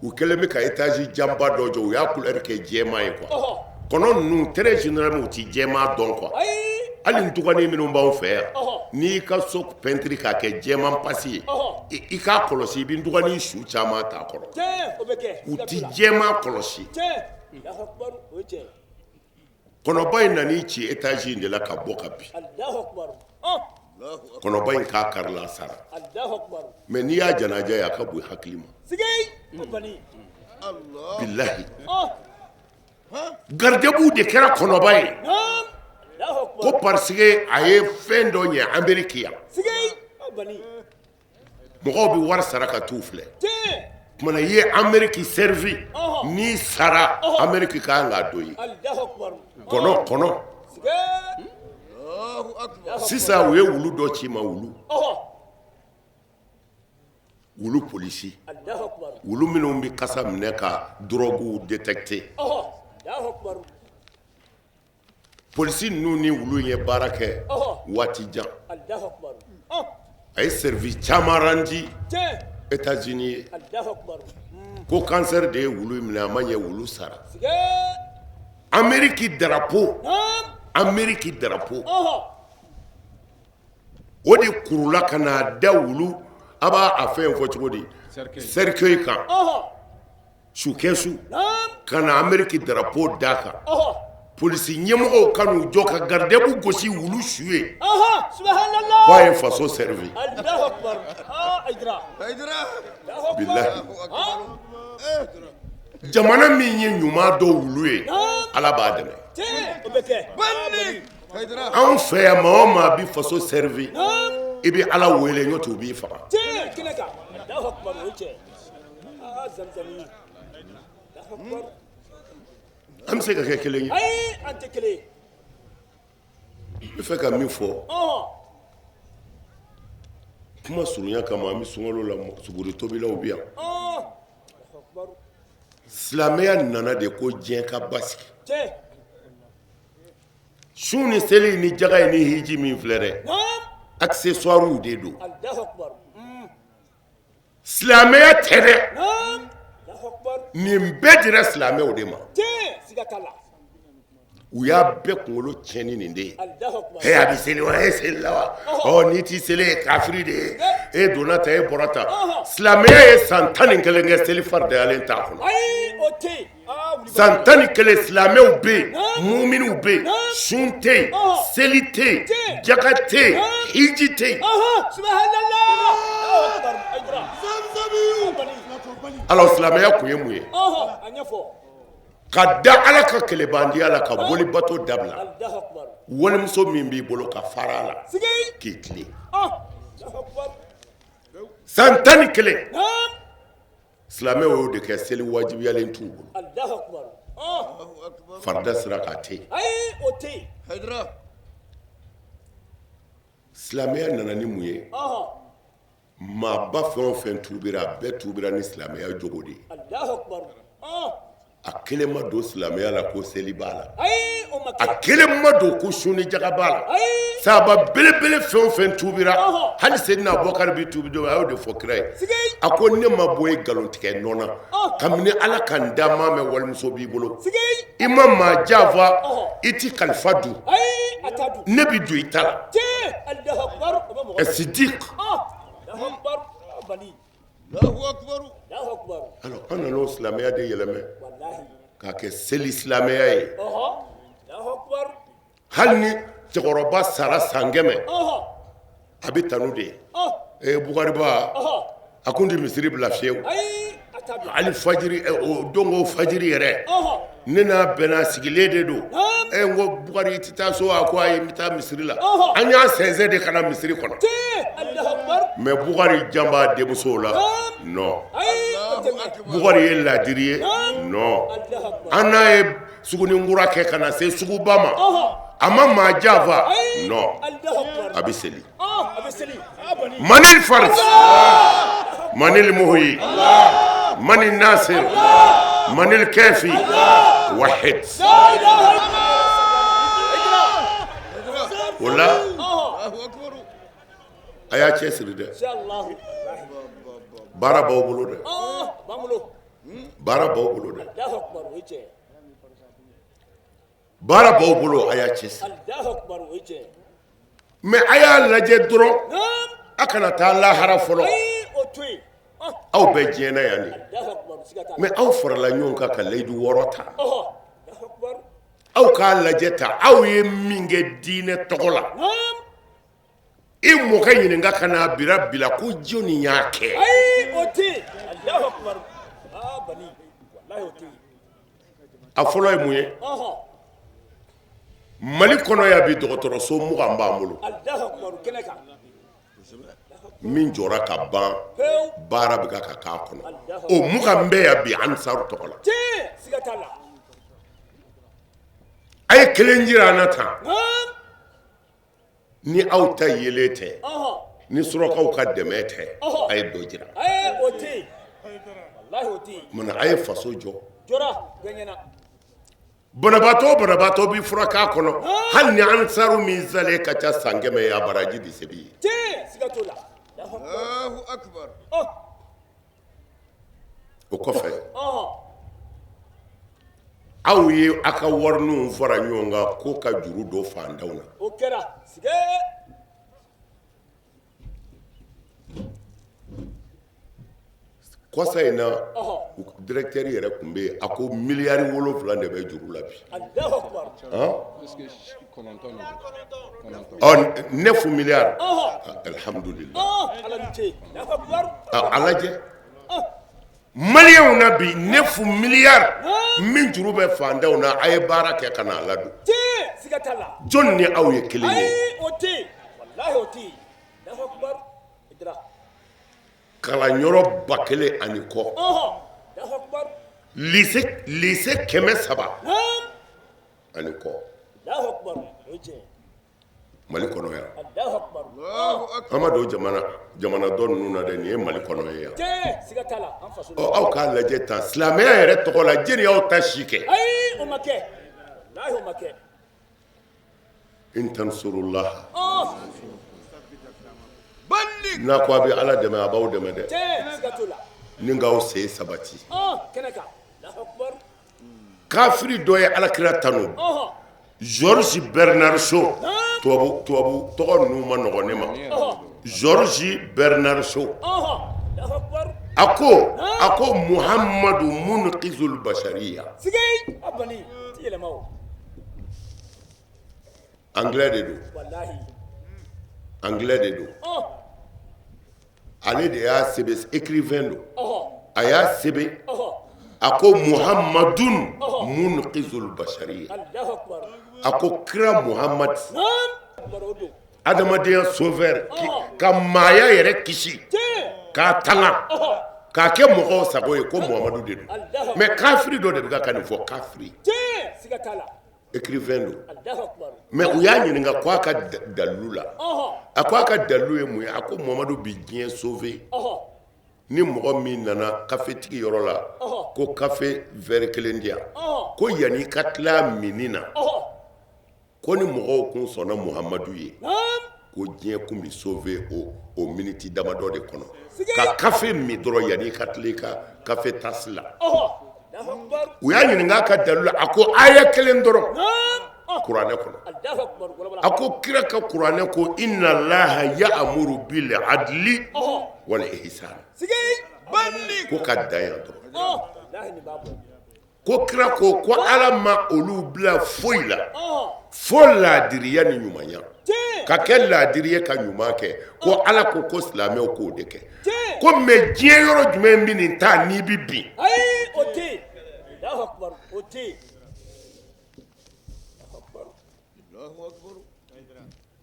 u kɛlen bɛ ka étage janba dɔ jɔ u y'a couleur kɛ jɛman ye quoi kɔnɔ ninnu très généralement u ti jɛman dɔn quoi hali n dɔgɔnin minnu b'anw fɛ yan n'i ka so peinture k'a kɛ jɛman pasi ye i k'a kɔlɔsi i bɛ n dɔgɔnin su caman t'a kɔrɔ u ti jɛman kɔlɔsi kɔnɔba in nan'i ci étage in de la ka bɔ ka bin kɔnɔba in k'a karila sara mais n'i y'a janaja ye a ka bon hakili ma Allah. bilahi Hein? garidiyabu de kɛra kɔnɔba ye Naam. Allahu ko akbar. parce que a ye fɛn dɔ ɲɛ ameriki yan Sigay. Bani. mɔgɔw bɛ wari sara ka t'u filɛ Tiɲɛ. kumana i ye ameriki servi Ɔhɔ. n'i sara ameriki ka kan k'a don ye Allahu akbar. kɔnɔ Sigay. Allahu akbar. sisan u ye wulu dɔ ci ma Ɔhɔ. wulu polisi Allahu akbar. wulu minnu bɛ kasa minɛ ka dɔrɔguw détecter Ɔhɔ. Allahu akbar. polisi ninnu ni wulu in ye baara kɛ Ɔhɔ. waati jan Allahu akbar. a ye service caman randi Tiɲɛ. États-Unis ye Allahu akbar. ko cancer de ye wulu minɛ a ma ɲɛ wulu sara Sigay. ameriki drapeau Naam. ameriki drapeau Ɔhɔ. o de kurula ka n'a da wulu a b'a a fɛn fɔ cogo di cercueil kan Ɔhɔ. sukɛsu Naam. ka na ameriki drapeau da kan Ɔhɔ. polisi ɲɛmɔgɔw ka n'u jɔ ka garidiyabu gosi wulu su ye Ɔhɔ. Subhanallah. k'a ye faso servi Allahu akbar. Aydra. Haydara. Allahu akbar. bilahi Allahu akbar. Eh. jamana min ye ɲuman dɔ wulu ye Naam. ala b'a dɛmɛ Tiɲɛ. O bɛ kɛ. Bani. Haydara. anw fɛ yan maa o maa bɛ faso servi Naam. i bɛ ala wele ɲɔ tɛ u b'i faga Tiɲɛ. Kɛnɛ kan. Allahu akbar. O ye tiɲɛ. Zamzami. Allahu akbar. an bɛ se ka kɛ kelen ye Ayi, an tɛ kelen ye. n bɛ fɛ ka min fɔ Ɔhɔ. kuma surunya kama an bɛ sunkalo la suguri tobilaw bɛ yan Allahu akbar. silamɛya nana de ko diɲɛ ka basigi Tiɲɛ. sun ni seli ni jaga ye ni hiji min filɛ dɛ Naam. accessoires de don Allahu akbar. silamɛya tɛ dɛ Naam. Allahu akbar. nin bɛɛ dira silamɛw de ma Tiɲɛ. Siga t'a la. u y'a bɛɛ kunkolo tiɲɛ ni nin de ye Allahu akbar. a bɛ seli wa e seli la wa n'i t'i seli ye kafiri de ye e donna ta e bɔra ta silamɛya ye san 11 kɛ seli faridayalen t'a kɔnɔ Ayi, o tɛ yen. Wuli san 11 silamɛw bɛ yen muminiw bɛ yen sun tɛ yen seli tɛ yen jaka tɛ yen hiji tɛ yen Subhanallah. Allahu akbar. Aydra. alors silamɛya kun ye mun ye Ɔhɔ. A ɲɛfɔ. ka da ala ka kɛlɛbandenya la ka boli bato dabila Allahu akbar. walimuso min b'i bolo ka fara a la Sigay. k'i tilen Allahu akbar. san 11 Naam. silamɛw y'o de kɛ seli wajibiyalen t'u bolo Allahu akbar. Allahu akbar. farida sira k'a tɛ yen Ayi, o tɛ yen. Haydara. silamɛya nana ni mun ye Ɔhɔ. maaba fɛn o fɛn tuubira a bɛɛ tuubira ni silamɛya jogo de ye Allahu akbar. a kelen ma don silamɛya la ko seli b'a la Ayi, o ma a kɛ. kelen ma don ko sun ni jaga b'a la Ayi. sahaba belebele fɛn o fɛn tuubira Ɔhɔ. hali sedina abubakar bi tuubi don a y'o de fɔ kira ye Sigay. a ko ne ma bɔ e nkalontigɛ nɔ na kabini ala ka n da maa mɛn walimuso b'i bolo Sigay. i ma maa janfa Ɔhɔ. i ti kalifa dun Ayi, a t'a dun. ne bi don i ta la Tiɲɛ. Allahu akbar. O bɛ mɔgɔ. sidik Allahu akbar. Bani. Allahu akbar. Allahu akbar. alors an nana o silamɛya de yɛlɛmɛ Wallahi. k'a kɛ seli silamɛya ye Ɔhɔ. Allahu akbar. hali ni cɛkɔrɔba sara san 100 Ɔhɔ. a bɛ tanu de Ɔhɔ. bukariba Ɔhɔ. a kun tɛ misiri bila fiyewu Ayi, a t'a dun. hali fajiri o don ko fajiri yɛrɛ Ɔhɔ. ne n'a bɛnna sigilen de don Naam. n ko bukari i tɛ taa so a ko ayi n bɛ taa misiri la Ɔhɔ. an y'a sɛnsɛn de ka na misiri kɔnɔ Tiɲɛ. Allahu akbar. mɛ bukari jan b'a denmusow la Naam. non Ayi, o tɛ Allahu mɛn. akbar. bukari ye ladiri ye Naam. non Allahu akbar. an n'a ye sugunikura kɛ ka na se suguba ma Ɔhɔ. a ma maa janfa Ayi. non Allahu akbar. a bɛ seli A bɛ seli. Bani. من الفرد من المهي من الناصر من الكافي وحد La ilaha illallah. ولا Allahu akbar. ايا cɛsiri dɛ Inshallah. baara b'aw bolo dɛ Bamulo. baara b'aw bolo dɛ Allahu akbar. O ye tiɲɛ. baara b'aw bolo a y'a cɛsiri Allahu akbar. O ye tiɲɛ. mɛ a y'a lajɛ dɔrɔn Naam. a kana taa lahara fɔlɔ Ayi, o to yen. aw bɛɛ diɲɛna yan de Allahu akbar. Siga t'a la. mɛ aw farala ɲɔgɔn kan ka layidu 6 ta Ɔhɔ. Allahu akbar. aw k'a lajɛ ta aw ye min kɛ diinɛ tɔgɔ la Naam. i mɔkɛ ɲininka ka n'a bila ko jɔnni y'a kɛ Ayi, o tɛ yen. Allahu akbar. Bani. a fɔlɔ ye mun ye Mali kɔnɔ ya bi dɔgɔtɔrɔso 20 b'an bolo min jɔra ka ban baara bɛ ka k'a kɔnɔ o 20 bɛɛ ya bi Ansaru tɔgɔ la a ye kelen jira an na tan ni aw ta yelen tɛ ni surakaw ka dɛmɛ tɛ a ye dɔ jira mun a ye faso jɔ banabaatɔ bi fura k'a kɔnɔ hali ni Ansaru min zalen ka ca san 100 ye a baraji di sebi ye Allahu akbar. o kɔfɛ aw ye a ka warininw fara ɲɔgɔn kan ko ka juru don fantanw na o kɛra sige kɔsa in na directeur yɛrɛ tun bɛ yen a ko miliyari 7 de bɛ juru la bi ɔ 9 miliyari alhamdulillah a lajɛ maliyɛnw na bi 9 miliyari min juru bɛ fantanw na a ye baara kɛ ka n'a ladon jɔn ni aw ye kelen ye kalanyɔrɔ 1000 ani kɔ lycée 300 ani kɔ Mali kɔnɔ yan an ma don jamana dɔ ninnu na dɛ nin ye Mali kɔnɔ ye yan aw k'a lajɛ tan silamɛya yɛrɛ tɔgɔ la jeni y'aw ta si kɛ in tansurullah n'a ko a bɛ Ala dɛmɛ a b'aw dɛmɛ dɛ ni k'aw sen sabati kafiri dɔ ye Alakira tanu George Bernard Shaw tubabu tɔgɔ ninnu ma nɔgɔn ne ma George Bernard Shaw a ko Muhammadu munqizul bashariya anglais de don ale de y'a sɛbɛn écrivain don a y'a sɛbɛn a ko Muhammadun munqizul bashariya a ko kira Muhammad adamadenya sauveur ka maaya yɛrɛ kisi k'a tanga k'a kɛ mɔgɔw sago ye ko Muhammadu de don mais kafiri dɔ de bɛ ka nin fɔ kafiri écrivain don mais u y'a ɲininka ko a ka dalilu la a ko a ka dalilu ye mun ye a ko Muhammadu bi diɲɛ sauver ni mɔgɔ min nana kafetigi yɔrɔ la ko kafe verre 1 di yan ko yanni ka tila minni na ko ni mɔgɔw kun sɔnna Muhammadu ye ko diɲɛ kun bi sauver o miniti damadɔ de kɔnɔ ka kafe min dɔrɔn yanni ka tila ka kafe tasi la u y'a ɲininka a ka dalilu la a ko aya 1 dɔrɔn kuranɛ kɔnɔ a ko kira ka kuranɛ ko inna Allaha ya'muru bil adli wal ihsan ko ka dan yan dɔrɔn ko kira ko Ala ma olu bila foyi la fo laadiriya ni ɲumanya ka kɛ laadiri ye ka ɲuman kɛ ko Ala ko silamɛw k'o de kɛ ko mais diɲɛ yɔrɔ jumɛn bi nin ta n'i bi bin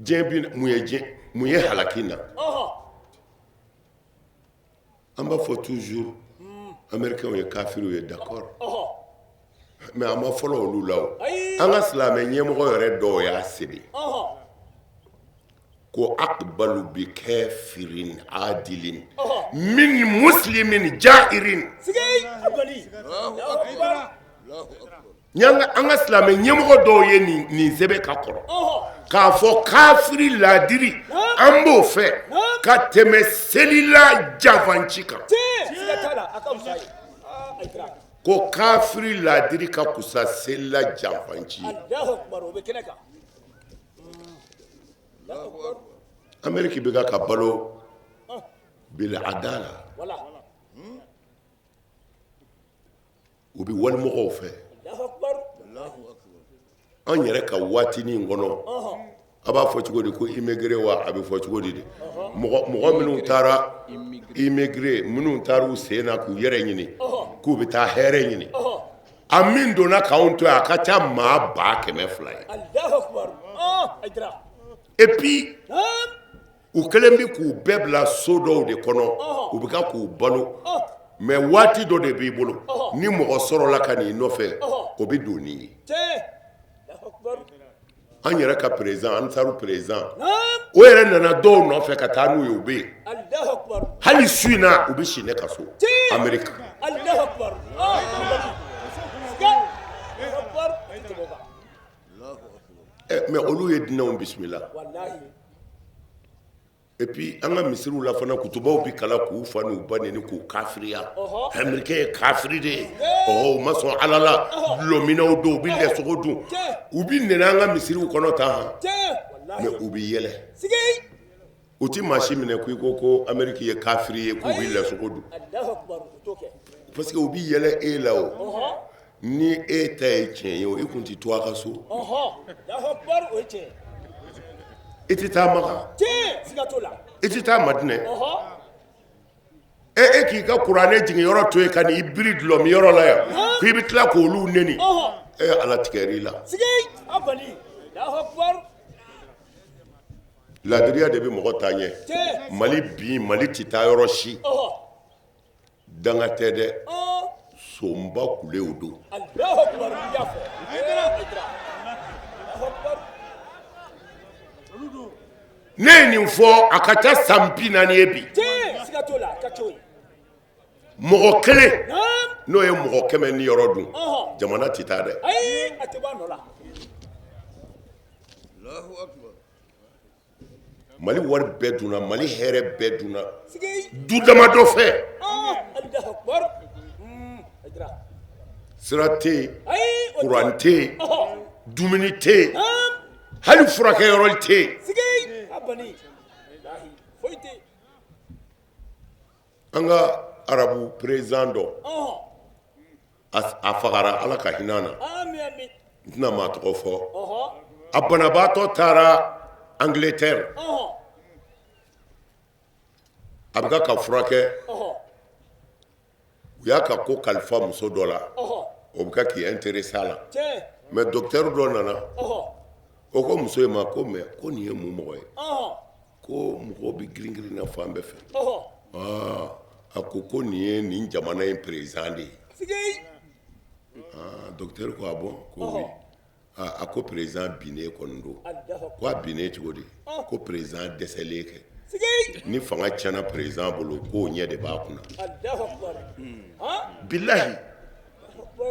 diɲɛ bi mun ye halaki na an b'a fɔ toujours américains ye kafiriw ye d'accord mais an ma fɔlɔ olu la o an ka silamɛ ɲɛmɔgɔ yɛrɛ dɔw y'a sɛbɛn ko aqbalu bi kafirin adilin min muslimin jairin an ka silamɛ ɲɛmɔgɔ dɔw ye nin sɛbɛn ka kɔrɔ k'a fɔ kafiri laadiri an b'o fɛ ka tɛmɛ selila janfanci kan ko kafiri laadiri ka kusa selila janfanci Amérique bɛ ka balo bil adala u bɛ walimɔgɔw fɛ an yɛrɛ ka waatinin kɔnɔ a b'a fɔ cogo di ko immigré wa a bɛ fɔ cogo di mɔgɔ minnu taara immigré minnu taara u sen na k'u yɛrɛ ɲini k'u bɛ taa hɛrɛ ɲini a min donna k'anw to yan a ka ca maa 200,000 ye. Allahu akbar. Aïdra. Et puis u kɛlen bi k'u bɛɛ bila so dɔw de kɔnɔ u bɛ ka k'u balo mais waati dɔ de b'i bolo ni mɔgɔ sɔrɔla ka n'i nɔfɛ o bɛ don n'i ye. Allahu akbar. An yɛrɛ ka président Ansaru président o yɛrɛ nana dɔw nɔfɛ ka taa n'u ye u bɛ yen. Allahu akbar. Hali su in na u bɛ si ne ka so Amérique. Allahu akbar. Mais olu ye dinɛw bisimila. Wallahi. Et puis an ka misiriw la fana kutubaw bi kala k'u fa n'u ba neni k'u kafiriya. Américain ye kafiri de ye. U ma sɔn Ala la dulɔminɛw don u bi lɛsogo dun. U bi nɛnɛ an ka misiriw kɔnɔ tan. Mais u bi yɛlɛ. U ti maa si minɛ ko Amérique ye kafiri ye k'u bi lɛsogo dun. Parce que u bi yɛlɛ e la o. Ni e ta ye tiɲɛ ye o i kun ti to a ka so. I ti taa Maka. I ti taa Madinɛ. E k'i ka kuranɛ jigin yɔrɔ to yen ka n'i biri dulɔmi yɔrɔ la yan k'i bɛ tila k'olu neni Ala tigɛr'i la. Ladiriya de bɛ mɔgɔ taa ɲɛ. Mali bi Mali ti taa yɔrɔ si. Danga tɛ dɛ. Sonba kulew don. Ne ye nin fɔ a ka ca san 40 ye bi. Mɔgɔ kelen n'o ye mɔgɔ 100 ni yɔrɔ dun jamana ti taa dɛ. Mali wari bɛɛ dunna Mali hɛrɛ bɛɛ dunna du damadɔ fɛ. Sira tɛ yen kuran tɛ yen dumuni tɛ yen hali furakɛyɔrɔ tɛ yen. An ka arabu président dɔ a fagara Ala ka hinɛ na n tɛna maa tɔgɔ fɔ a banabaatɔ taara Angleterre a bɛ ka furakɛ u y'a ka ko kalifa muso dɔ la o bɛ ka k'i intéressé a la mais docteur dɔ nana o ko muso in ma ko mais ko nin ye mun mɔgɔ ye ko mɔgɔw bɛ girin-girinna fan bɛɛ fɛ a ko nin ye nin jamana in président de ye docteur ko a bon ko oui a ko président binnen kɔni don ko a binnen cogo di ko président dɛsɛlen kɛ ni fanga tiɲɛna président bolo k'o ɲɛ de b'a kunna bilahi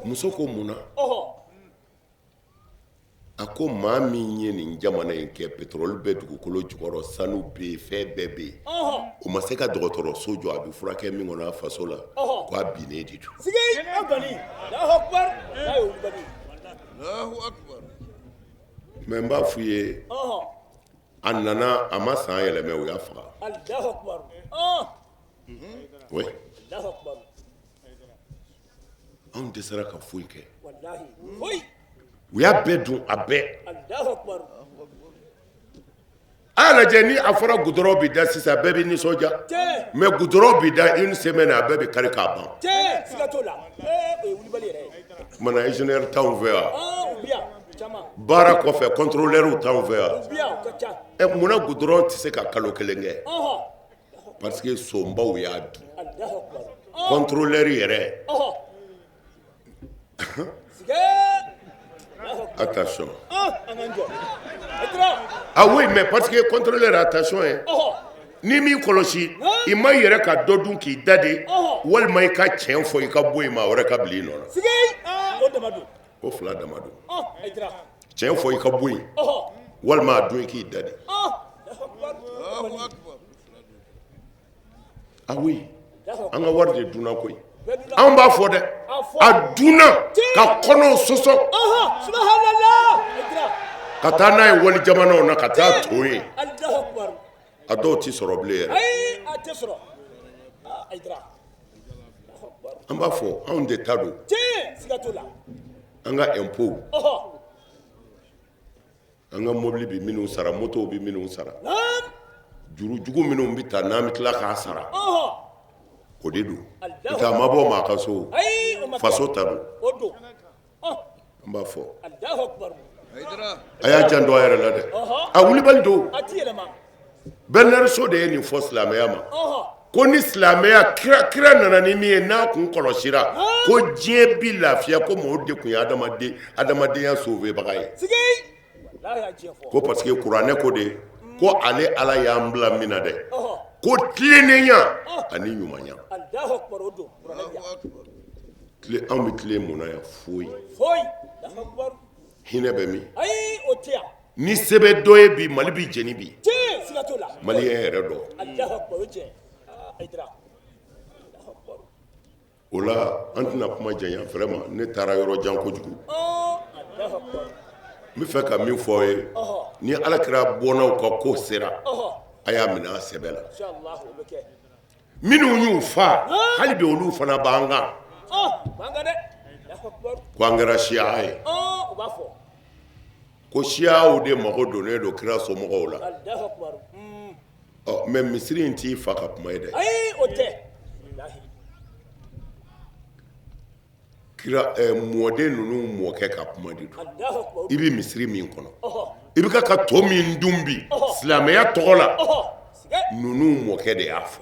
muso ko mun na a ko maa min ye nin jamana in kɛ pétrole bɛ dugukolo jukɔrɔ sanu bɛ yen fɛn bɛɛ bɛ yen o ma se ka dɔgɔtɔrɔso jɔ a bɛ furakɛ min kɔnɔ a faso la ko a binnen de don. mais n b'a f'u ye a nana a ma san yɛlɛmɛ u y'a faga. oui anw dɛsɛra ka foyi kɛ u y'a bɛɛ dun a bɛɛ. a y'a lajɛ ni a fɔra goudron bi da sisan bɛɛ bɛ nisɔndiya mais goudron bi da une semaine a bɛɛ bɛ kari k'a ban. kumana ingénieur t'anw fɛ yan baara kɔfɛ contrôleur t'anw fɛ yan munna goudron tɛ se ka kalo kelen kɛ parce que sonbaw y'a dun contrôleur yɛrɛ attention ah oui mais parce que contrôleur attention ni min kɔlɔsi i ma yɛrɛ ka dɔ dun k'i da de walima i ka tiɲɛ fɔ i ka bɔ i ma wɛrɛ ka bila i nɔ na o fila dama don tiɲɛ fɔ i ka bɔ yen walima a dun i k'i da de ah oui an ka wari de dunna koyi an b'a fɔ dɛ a dunna ka kɔnɔw sɔsɔ ka taa n'a ye wali jamanaw na ka taa to yen a dɔw tɛ sɔrɔ bilen yɛrɛ an b'a fɔ anw de ta don an ka impôt an ka mobili bɛ minnu sara moto bɛ minnu sara juru jugu minnu bɛ ta n'an bɛ tila k'a sara o de don i t'a mabɔ maa ka so faso ta don an b'a fɔ Allahu akbar. Haydara. a y'a janto a yɛrɛ la dɛ a wulibali don Bernard Shaw de ye nin fɔ silamɛya ma ko ni silamɛya kira nana ni min ye n'a kun kɔlɔsira ko diɲɛ bi lafiya ko mɔgɔw de kun ye adamadenya sauvebaga ye ko parce que kuranɛ ko de ko ale ala y'an bila min na dɛ ko tilennenya ani ɲumanya anw bɛ tilen mun na yan foyi hinɛ bɛ min ni se bɛ dɔ ye bi Mali bi jeni bi maliyɛn yɛrɛ dɔ o la an tɛna kuma janya vraiment ne taara yɔrɔ jan kojugu n bɛ fɛ ka min fɔ aw ye ni Alakira bɔnnaw ka ko sera a y'a minɛ a sɛbɛ la minnu y'u fa hali bi olu fana b'an kan ko an kɛra siya ye ko siyaw de mago donnen don kira somɔgɔw la mais misiri in t'i fa ka kuma ye dɛ kira mɔden ninnu mɔkɛ ka kuma de don i bɛ misiri min kɔnɔ i bɛ ka to min dun bi silamɛya tɔgɔ la ninnu mɔkɛ de y'a fɔ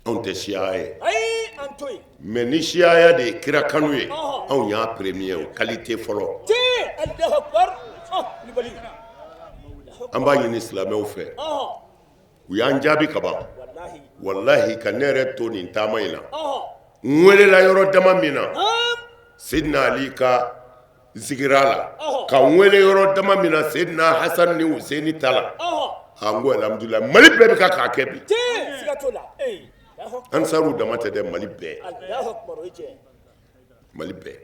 anw tɛ siya ye mais ni siyaya de ye kira kanu ye anw y'a premier o qualité fɔlɔ an b'a ɲini silamɛw fɛ u y'an jaabi ka ban wallahi ka ne yɛrɛ to nin taama in na n welela yɔrɔ dama min na Seydina Ali ka zigira la ka n wele yɔrɔ dama min na Seydina Hasan ni Huseini ta la n ko alhamdulillah Mali bɛɛ bɛ ka k'a kɛ bi Ansaru dama tɛ dɛ Mali bɛɛ Mali bɛɛ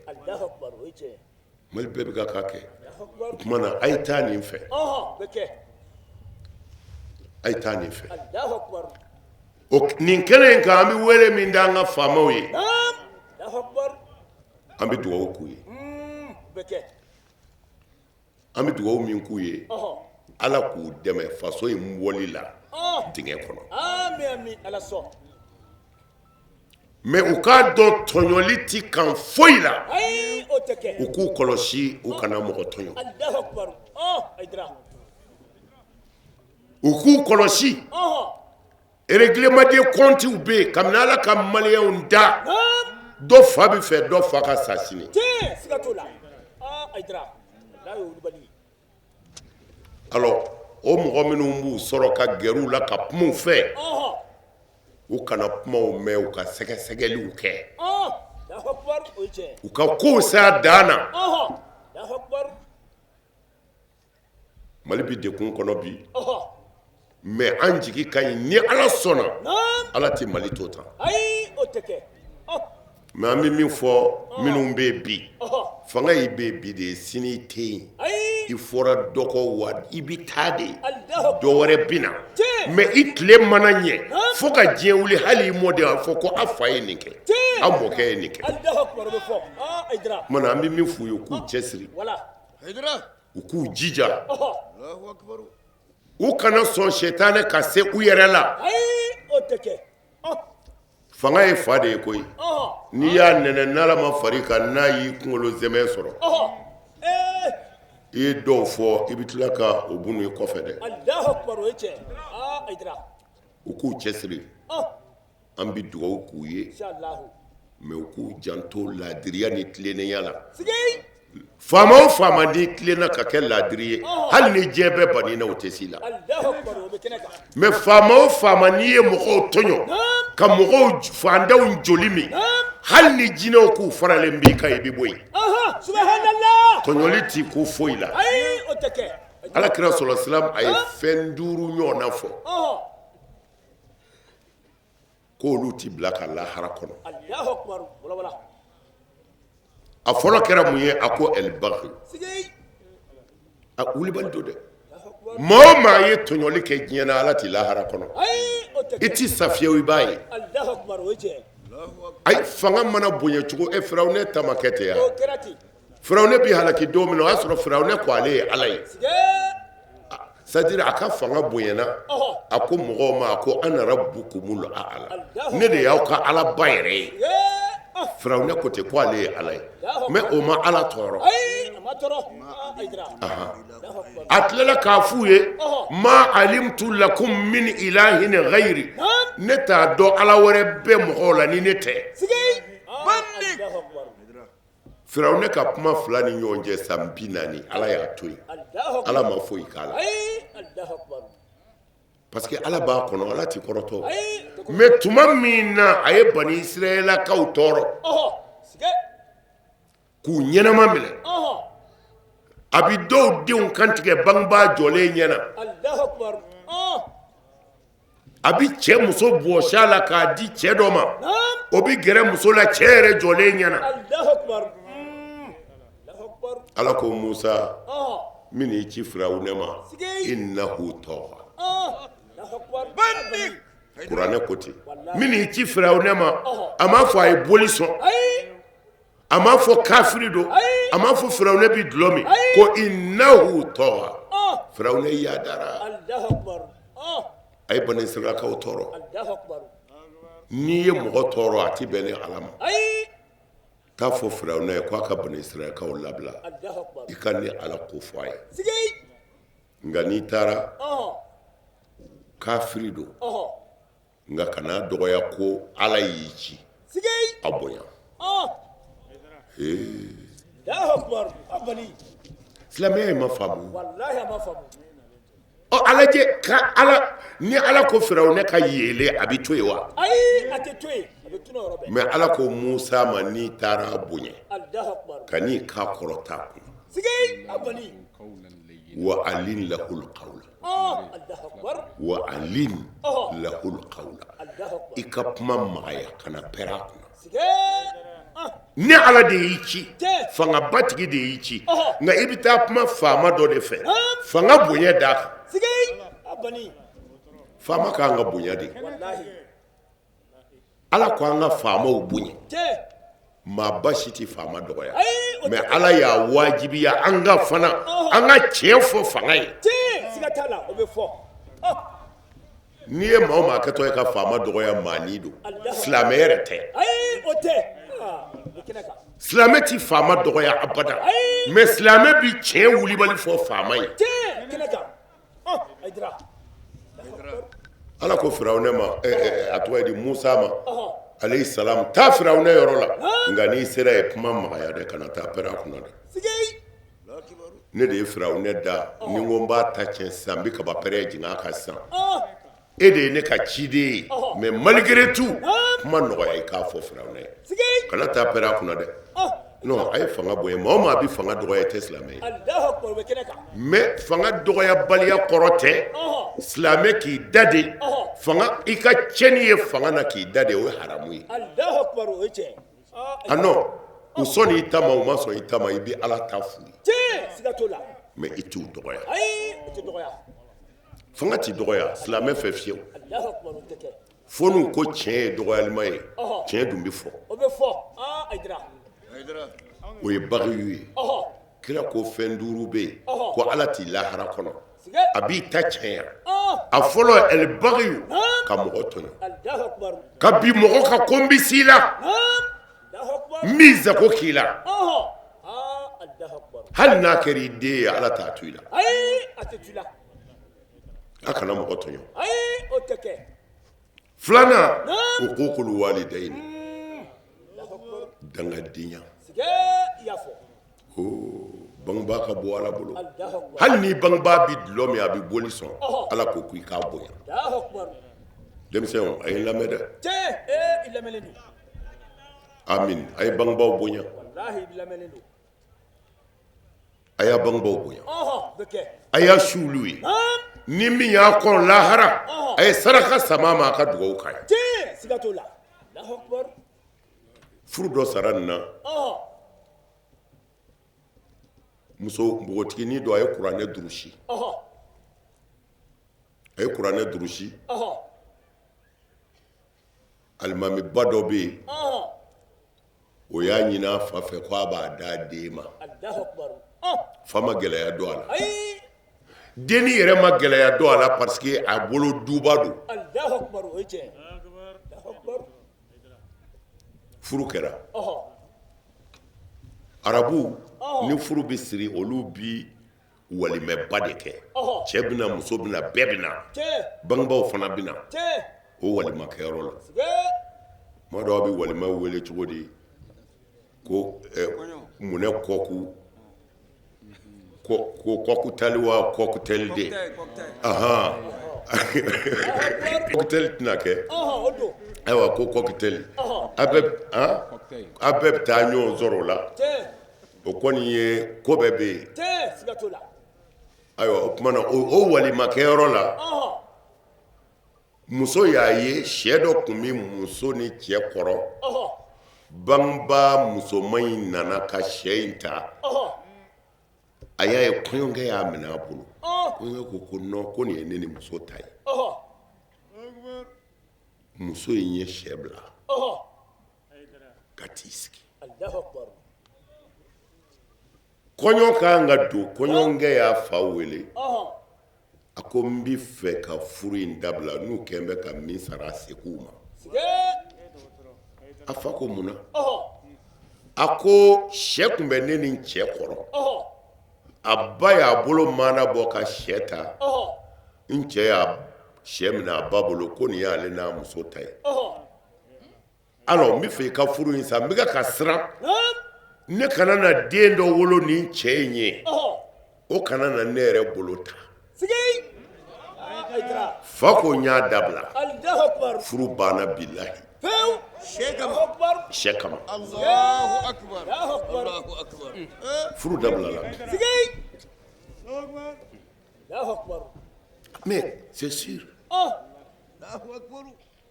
Mali bɛɛ bɛ ka k'a kɛ o tuma na a ye taa nin fɛ a ye taa nin fɛ nin kɛnɛ in kan an bɛ wele min da an ka faamaw ye an bɛ dugawu k'u ye an bɛ dugawu min k'u ye Ala k'u dɛmɛ faso in bɔli la dingɛ kɔnɔ mais u k'a dɔn tɔɲɔli ti kan foyi la u k'u kɔlɔsi u kana mɔgɔ tɔɲɔ u k'u kɔlɔsi règlement des comptes bɛ yen kabini Ala ka maliyɛnw da dɔ fa bɛ fɛ dɔ fa ka sa sini alors o mɔgɔ minnu b'u sɔrɔ ka gɛr'u la ka kuma u fɛ u kana kumaw mɛn u ka sɛgɛsɛgɛliw kɛ u ka kow s'a dan na Mali bi dekun kɔnɔ bi mais an jigi ka ɲi ni Ala sɔnna Ala tɛ Mali to tan mais an bɛ min fɔ minnu bɛ yen bi fanga y'i bɛ yen bi de sini tɛ yen i fɔra dɔ kɔ wa i bɛ taa de dɔ wɛrɛ bɛ na mais i tile mana ɲɛ fo ka diɲɛ wuli hali i mɔden a fɔ ko a fa ye nin kɛ a mɔkɛ ye nin kɛ mana an bɛ min f'u ye u k'u cɛsiri u k'u jija u kana sɔn sɛtanɛ ka se u yɛrɛ la fanga ye fa de ye koyi n'i y'a nɛnɛ n'Ala ma far'i kan n'a y'i kunkolo zɛmɛ sɔrɔ i ye dɔw fɔ i bɛ tila ka o bunu i kɔfɛ dɛ u k'u cɛsiri an bɛ dugawu k'u ye mais u k'u janto laadiriya ni tilennenya la faama o faama n'i tilenna ka kɛ laadiri ye hali ni diɲɛ bɛɛ banni na o tɛ s'i la mais faama o faama n'i ye mɔgɔw tɔɲɔ ka mɔgɔw fantanw joli min hali ni jinɛw k'u faralen b'i kan i bɛ bɔ yen tɔɲɔli t'i ko foyi la Alakira sɔlɔ silam a ye fɛn 5 ɲɔgɔnna fɔ k'olu ti bila ka lahara kɔnɔ a fɔlɔ kɛra mun ye a ko el-baghi a wulibali don dɛ maa o maa ye tɔɲɔli kɛ diɲɛ na Ala t'i lahara kɔnɔ i ti sa fiyewu i b'a ye ayi fanga mana bonya cogo Firawuna ta ma kɛ ten ya Firawuna bi halaki don min na o y'a sɔrɔ Firawuna ko ale ye Ala ye c'est-à-dire a ka fanga bonyana a ko mɔgɔw ma a ko ana rabbukumul a'la ne de y'aw ka Alaba yɛrɛ ye firawuna ko ten ko ale ye ala ye mais o ma ala tɔɔrɔ a tilala k'a f'u ye ma alimtu lakum min ilahin ghayri ne t'a dɔn ala wɛrɛ bɛ mɔgɔw la ni ne tɛ firawuna ka kuma fila ni ɲɔgɔn cɛ san 40 ala y'a to yen ala ma foyi k'a la parce que ala b'a kɔnɔ ala t'i kɔrɔtɔ mais tuma min na a ye bani israɛlakaw tɔɔrɔ k'u ɲɛnama minɛ a bi dɔw denw kantigɛ bangebaa jɔlen ɲɛna a bi cɛ muso bɔsi a la k'a di cɛ dɔ ma o bi gɛrɛ muso la cɛ yɛrɛ jɔlen ɲɛna ala ko musa min y'i ci firawuna ma innahu tɔgɔ kuranɛ ko ten min y'i ci firawuna ma a m'a fɔ a ye boli sɔn a m'a fɔ kafiri don a m'a fɔ firawuna bi dulɔ min ko innahu tɔgɔ firawuna yadara a ye bani israilakaw tɔɔrɔ n'i ye mɔgɔ tɔɔrɔ a ti bɛn ni ala ma k'a fɔ firawuna ye k'a ka bani israilakaw labila i ka ni ala ko fɔ a ye nka n'i taara kafiri don nka kana dɔgɔya ko ala y'i ci a bonya silamɛya ma faamu ala jɛ ka ala ni ala ko firawuna ka yele a bɛ to yen wa mais ala ko musa ma n'i taara bonya ka n'i ka kɔrɔta kun wa alin lahul qawla wa alin lahul qawla i ka kuma magaya kana pɛrɛ a kunna ni ala de y'i ci fanga batigi de y'i ci nka i bɛ taa kuma faama dɔ de fɛ fanga bonya d'a kan faama k'an ka bonya de ala ko an ka faamaw bonya maa ba si tɛ faama dɔgɔya mais ala y'a wajibiya an ka fana an ka tiɲɛ fɔ fanga ye n'i ye maa o maa kɛtɔ ye ka faama dɔgɔya maa ni don silamɛ yɛrɛ tɛ silamɛ ti faama dɔgɔya abada mais silamɛ bi tiɲɛ wulibali fɔ faama ye ala ko firawuna ma a tɔgɔ ye di musa ma alayhi salam taa firawuna yɔrɔ la nka n'i sera ye kuma magaya dɛ kana taa pɛrɛ a kunna dɛ ne de ye firawuna da ni ko n b'a ta tiɲɛ sisan n bɛ kaba pɛrɛ jigin a kan sisan e de ye ne ka ciden ye mais malgré tout kuma nɔgɔya i k'a fɔ firawuna ye kana taa pɛrɛ a kunna dɛ non a ye fanga bonya maa o maa bɛ fanga dɔgɔya tɛ silamɛ ye mais fanga dɔgɔya baliya kɔrɔ tɛ silamɛ k'i da de fanga i ka cɛnni ye fanga na k'i da de o ye haramu ye ah non u sɔnni i ta ma u ma sɔn i ta ma i bɛ ala ta f'u ye mais i t'u dɔgɔya fanga t'i dɔgɔya silamɛ fɛ fiyewu fo n'u ko tiɲɛ ye dɔgɔyalima ye tiɲɛ dun bɛ fɔ o ye bagiyu ye kira ko fɛn 5 bɛ yen ko ala t'i lahara kɔnɔ a b'i ta tiɲɛya a fɔlɔ el bagiyu ka mɔgɔ tɔɲɔ ka bi mɔgɔ ka ko n bɛ s'i la n b'i zago k'i la hali n'a kɛra i den ye ala t'a to i la a kana mɔgɔ tɔɲɔ filanan uququl walidayni dangadenya bangebaa ka bɔ ala bolo hali ni bangebaa bi dulɔ min a bi boli sɔn ala ko k'i k'a bonya denmisɛnw a ye n lamɛn dɛ amin a ye bangebaaw bonya a y'a bangebaaw bonya a y'a su olu ye ni min y'a kɔn lahara a ye saraka sama ma a ka dugawu k'a ye furu dɔ sara nin na muso npogotiginin dɔ a ye kuranɛ durusi alimamiba dɔ bɛ yen o y'a ɲini a fa fɛ ko a b'a d'a den ma fa ma gɛlɛya dɔn a la denni yɛrɛ ma gɛlɛya dɔn a la parce que a bolo duba don furu kɛra arabu ni furu bɛ siri olu bi walimɛba de kɛ cɛ bɛna muso bɛna bɛɛ bɛna bangebaaw fana bɛna o walimakɛyɔrɔ la tuma dɔw a bɛ walima wele cogo di ko munɛ kɔku ko kɔkutali wa kɔkutɛli de kɔkutɛli tɛna kɛ ayiwa ko kɔkutɛli a bɛɛ bɛ taa ɲɔgɔn sɔrɔ o la o kɔni ye ko bɛɛ bɛ yen ayiwa o tuma na o walimakɛyɔrɔ la muso y'a ye sɛ dɔ tun bɛ muso ni cɛ kɔrɔ bangebaa musoman in nana ka sɛ in ta a y'a ye kɔɲɔkɛ y'a minɛ a bolo kɔɲɔkɛ ko non ko nin ye ne ni muso ta ye muso in ye sɛ bila ka t'i sigi kɔɲɔ kan ka don kɔɲɔkɛ y'a fa wele a ko n bɛ fɛ ka furu in dabila n'u kɛn bɛ ka min sara a segu ma a fa ko mun na a ko sɛ tun bɛ ne ni cɛ kɔrɔ a ba y'a bolo maana bɔ ka sɛ ta n cɛ y'a sɛ minɛ a ba bolo ko nin y'ale n'a muso ta ye alors n bɛ fɛ i ka furu in sa n bɛ ka siran ne kana na den dɔ wolo ni cɛ in ye o kana na ne yɛrɛ bolo ta fa ko n y'a dabila furu banna bilahi sɛ kama furu dabila la mais c'est sûr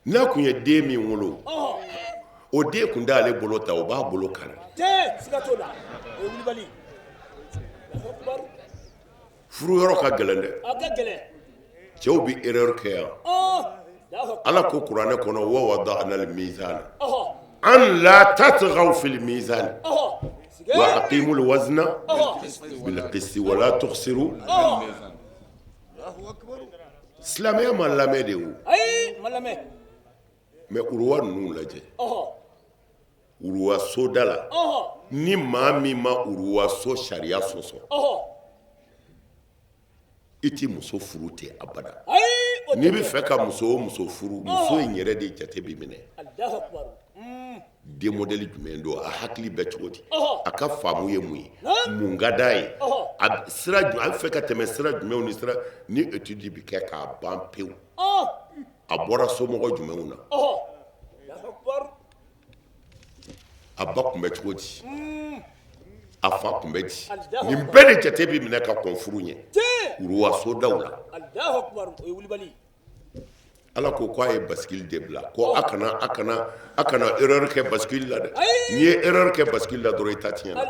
n'a kun ye den min wolo o den kun t'ale bolo ta o b'a bolo kari furu yɔrɔ ka gɛlɛn dɛ cɛw bɛ erreur kɛ yan ala ko kuranɛ kɔnɔ wa wada'na al-mizan an la tatghaw fil mizan wa aqimu al-wazna bil qisti wa la tukhsiru silamɛya ma lamɛn de o mais uruwa ninnu lajɛ uruwa soda la ni maa min ma uruwa so sariya sɔsɔ i ti muso furu ten abada n'i bɛ fɛ ka muso o muso furu muso in yɛrɛ de jate bɛ minɛ den modèle jumɛn don a hakili bɛ cogo di a ka faamu ye mun ye mun ka d'a ye a sira a bɛ fɛ ka tɛmɛ sira jumɛnw ni sira ni étude bɛ kɛ k'a ban pewu a bɔra somɔgɔ jumɛnw na a ba kun bɛ cogo di a fa kun bɛ di nin bɛɛ de jate bɛ minɛ ka kɔn furu ɲɛ uruwa sodaw la ala ko k'a ye basikili de bila ko a kana erreur kɛ basikili la dɛ n'i ye erreur kɛ basikili la dɔrɔn i ta tiɲɛ na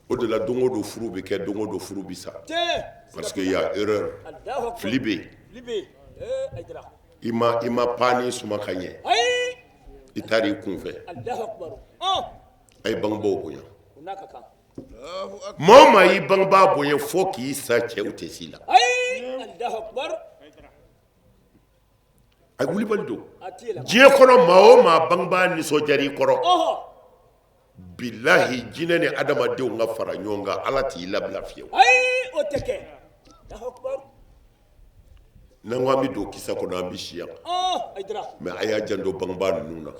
o de la don o don furu bɛ kɛ don o don furu bɛ sa parce que y a erreur fili bɛ yen i ma pan ni suma ka ɲɛ i taara i kun fɛ a ye bangebaaw bonya maa o maa y'i bangebaa bonya fo k'i sa cɛw tɛ si la a wulibali don diɲɛ kɔnɔ maa o maa bangebaa nisɔndiyara i kɔrɔ bilahi jinɛ ni adamadenw ka fara ɲɔgɔn kan ala t'i labila fiyewu n'an ko an bɛ don kisa kɔnɔ an bɛ si yan mais a y'a janto bangebaa ninnu na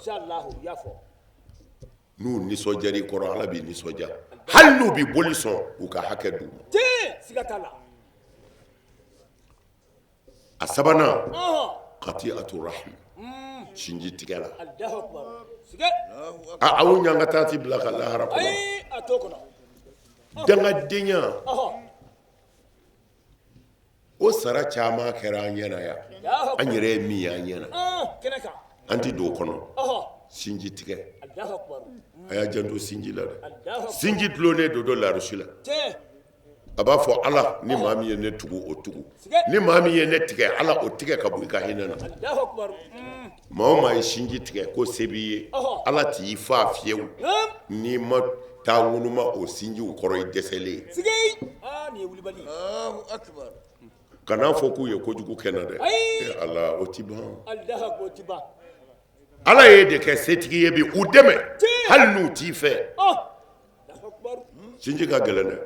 n'u nisɔndiyara i kɔrɔ ala b'i nisɔndiya hali n'u bɛ boli sɔn u ka hakɛ d'u ma a sabanan qati'atu rahim sinji tigɛ la aw ɲan ka taa ti bila ka lahara kɔnɔ dangadenya o sara caman kɛra an ɲɛna yan an yɛrɛ ye min ye an ɲɛna an ti don o kɔnɔ sinji tigɛ a y'a janto sinji la dɛ sinji dulonnen don dɔ larusi la a b'a fɔ ala ni maa min ye ne tugu o tugu ni maa min ye ne tigɛ ala o tigɛ ka bɔ i ka hinɛ na maa o maa ye sinji tigɛ ko se b'i ye ala t'i fa fiyewu n'i ma taa ŋunuma o sinjiw kɔrɔ i dɛsɛlen kana fɔ k'u ye kojugu kɛ na dɛ ala o ti ban ala ye de kɛ setigi ye bi u dɛmɛ hali n'u t'i fɛ sinji ka gɛlɛn dɛ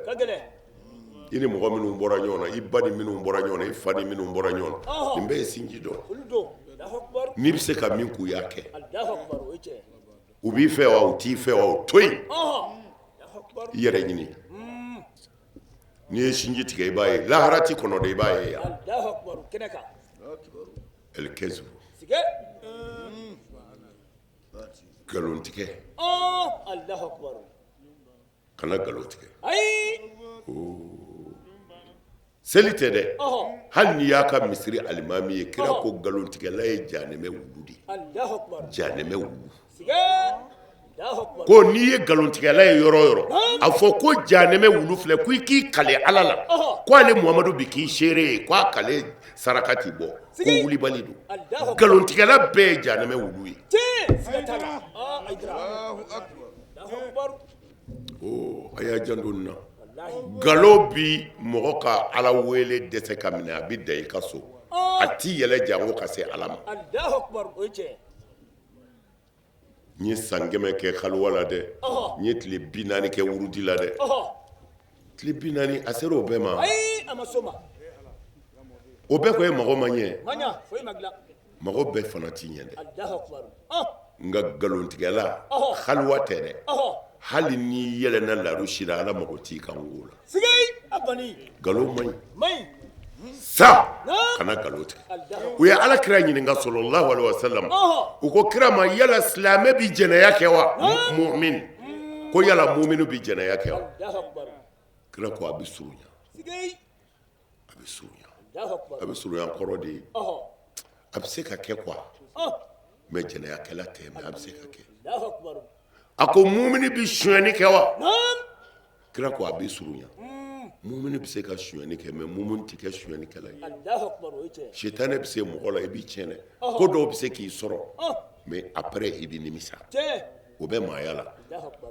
i ni mɔgɔ minnu bɔra ɲɔgɔn na i ba ni minnu bɔra ɲɔgɔn na i fa ni minnu bɔra ɲɔgɔn na nin bɛɛ ye sinji dɔn n'i bɛ se ka min k'u y'a kɛ u b'i fɛ wa u t'i fɛ wa u to yen i yɛrɛ ɲini n'i ye sinji tigɛ i b'a ye lahara ti kɔnɔ de i b'a ye yan ɛlikɛzu galon tigɛ kana galon tigɛ seli tɛ dɛ hali n'i y'a ka misiri alimami ye kira ko galon tigɛla ye jahanɛmɛ wulu de jahanɛmɛ wulu ko n'i ye galon tigɛla ye yɔrɔ o yɔrɔ a fɔ ko jahanɛmɛ wulu filɛ ko i k'i kale ala la ko ale muhamadu bi k'i seere ye ko a kale saraka t'i bɔ ko wulibali don galon tigɛla bɛɛ ye jahanɛmɛ wulu ye a y'a janto nin na galo bi mɔgɔ ka ala wele dɛsɛ ka minɛ a bi da i ka so a t'i yɛlɛ jango ka se ala ma n ye san 100 kɛ kaliwa la dɛ n ye tile 40 kɛ wurudi la dɛ tile 40 a sera o bɛɛ ma o bɛɛ ko ye mɔgɔ ma ɲɛ mɔgɔ bɛɛ fana t'i ɲɛ dɛ nka galontigɛla kaliwa tɛ dɛ hali n'i yɛlɛnna larusi la ala mago t'i kan wo la galo man ɲi sa kana galo tigɛ u ye ala kira ɲininka sallallahu alaihi wasallam u ko kira ma yala silamɛ bi jɛnɛya kɛ wa mu'min ko yala mu'minu bi jɛnɛya kɛ wa kira ko a bɛ surunya a bɛ surunya kɔrɔ de ye a bɛ se ka kɛ quoi mais jɛnɛyakɛla tɛ mais a bɛ se ka kɛ a ko mu'mini bi sonyɛni kɛ wa kira ko a bɛ surunya mumini bɛ se ka sonyɛni kɛ mais mumini tɛ kɛ sonyɛnikɛla ye sitana bɛ se mɔgɔ la i b'i tiɲɛ dɛ ko dɔw bɛ se k'i sɔrɔ mais après i bɛ nimisa o bɛ maaya la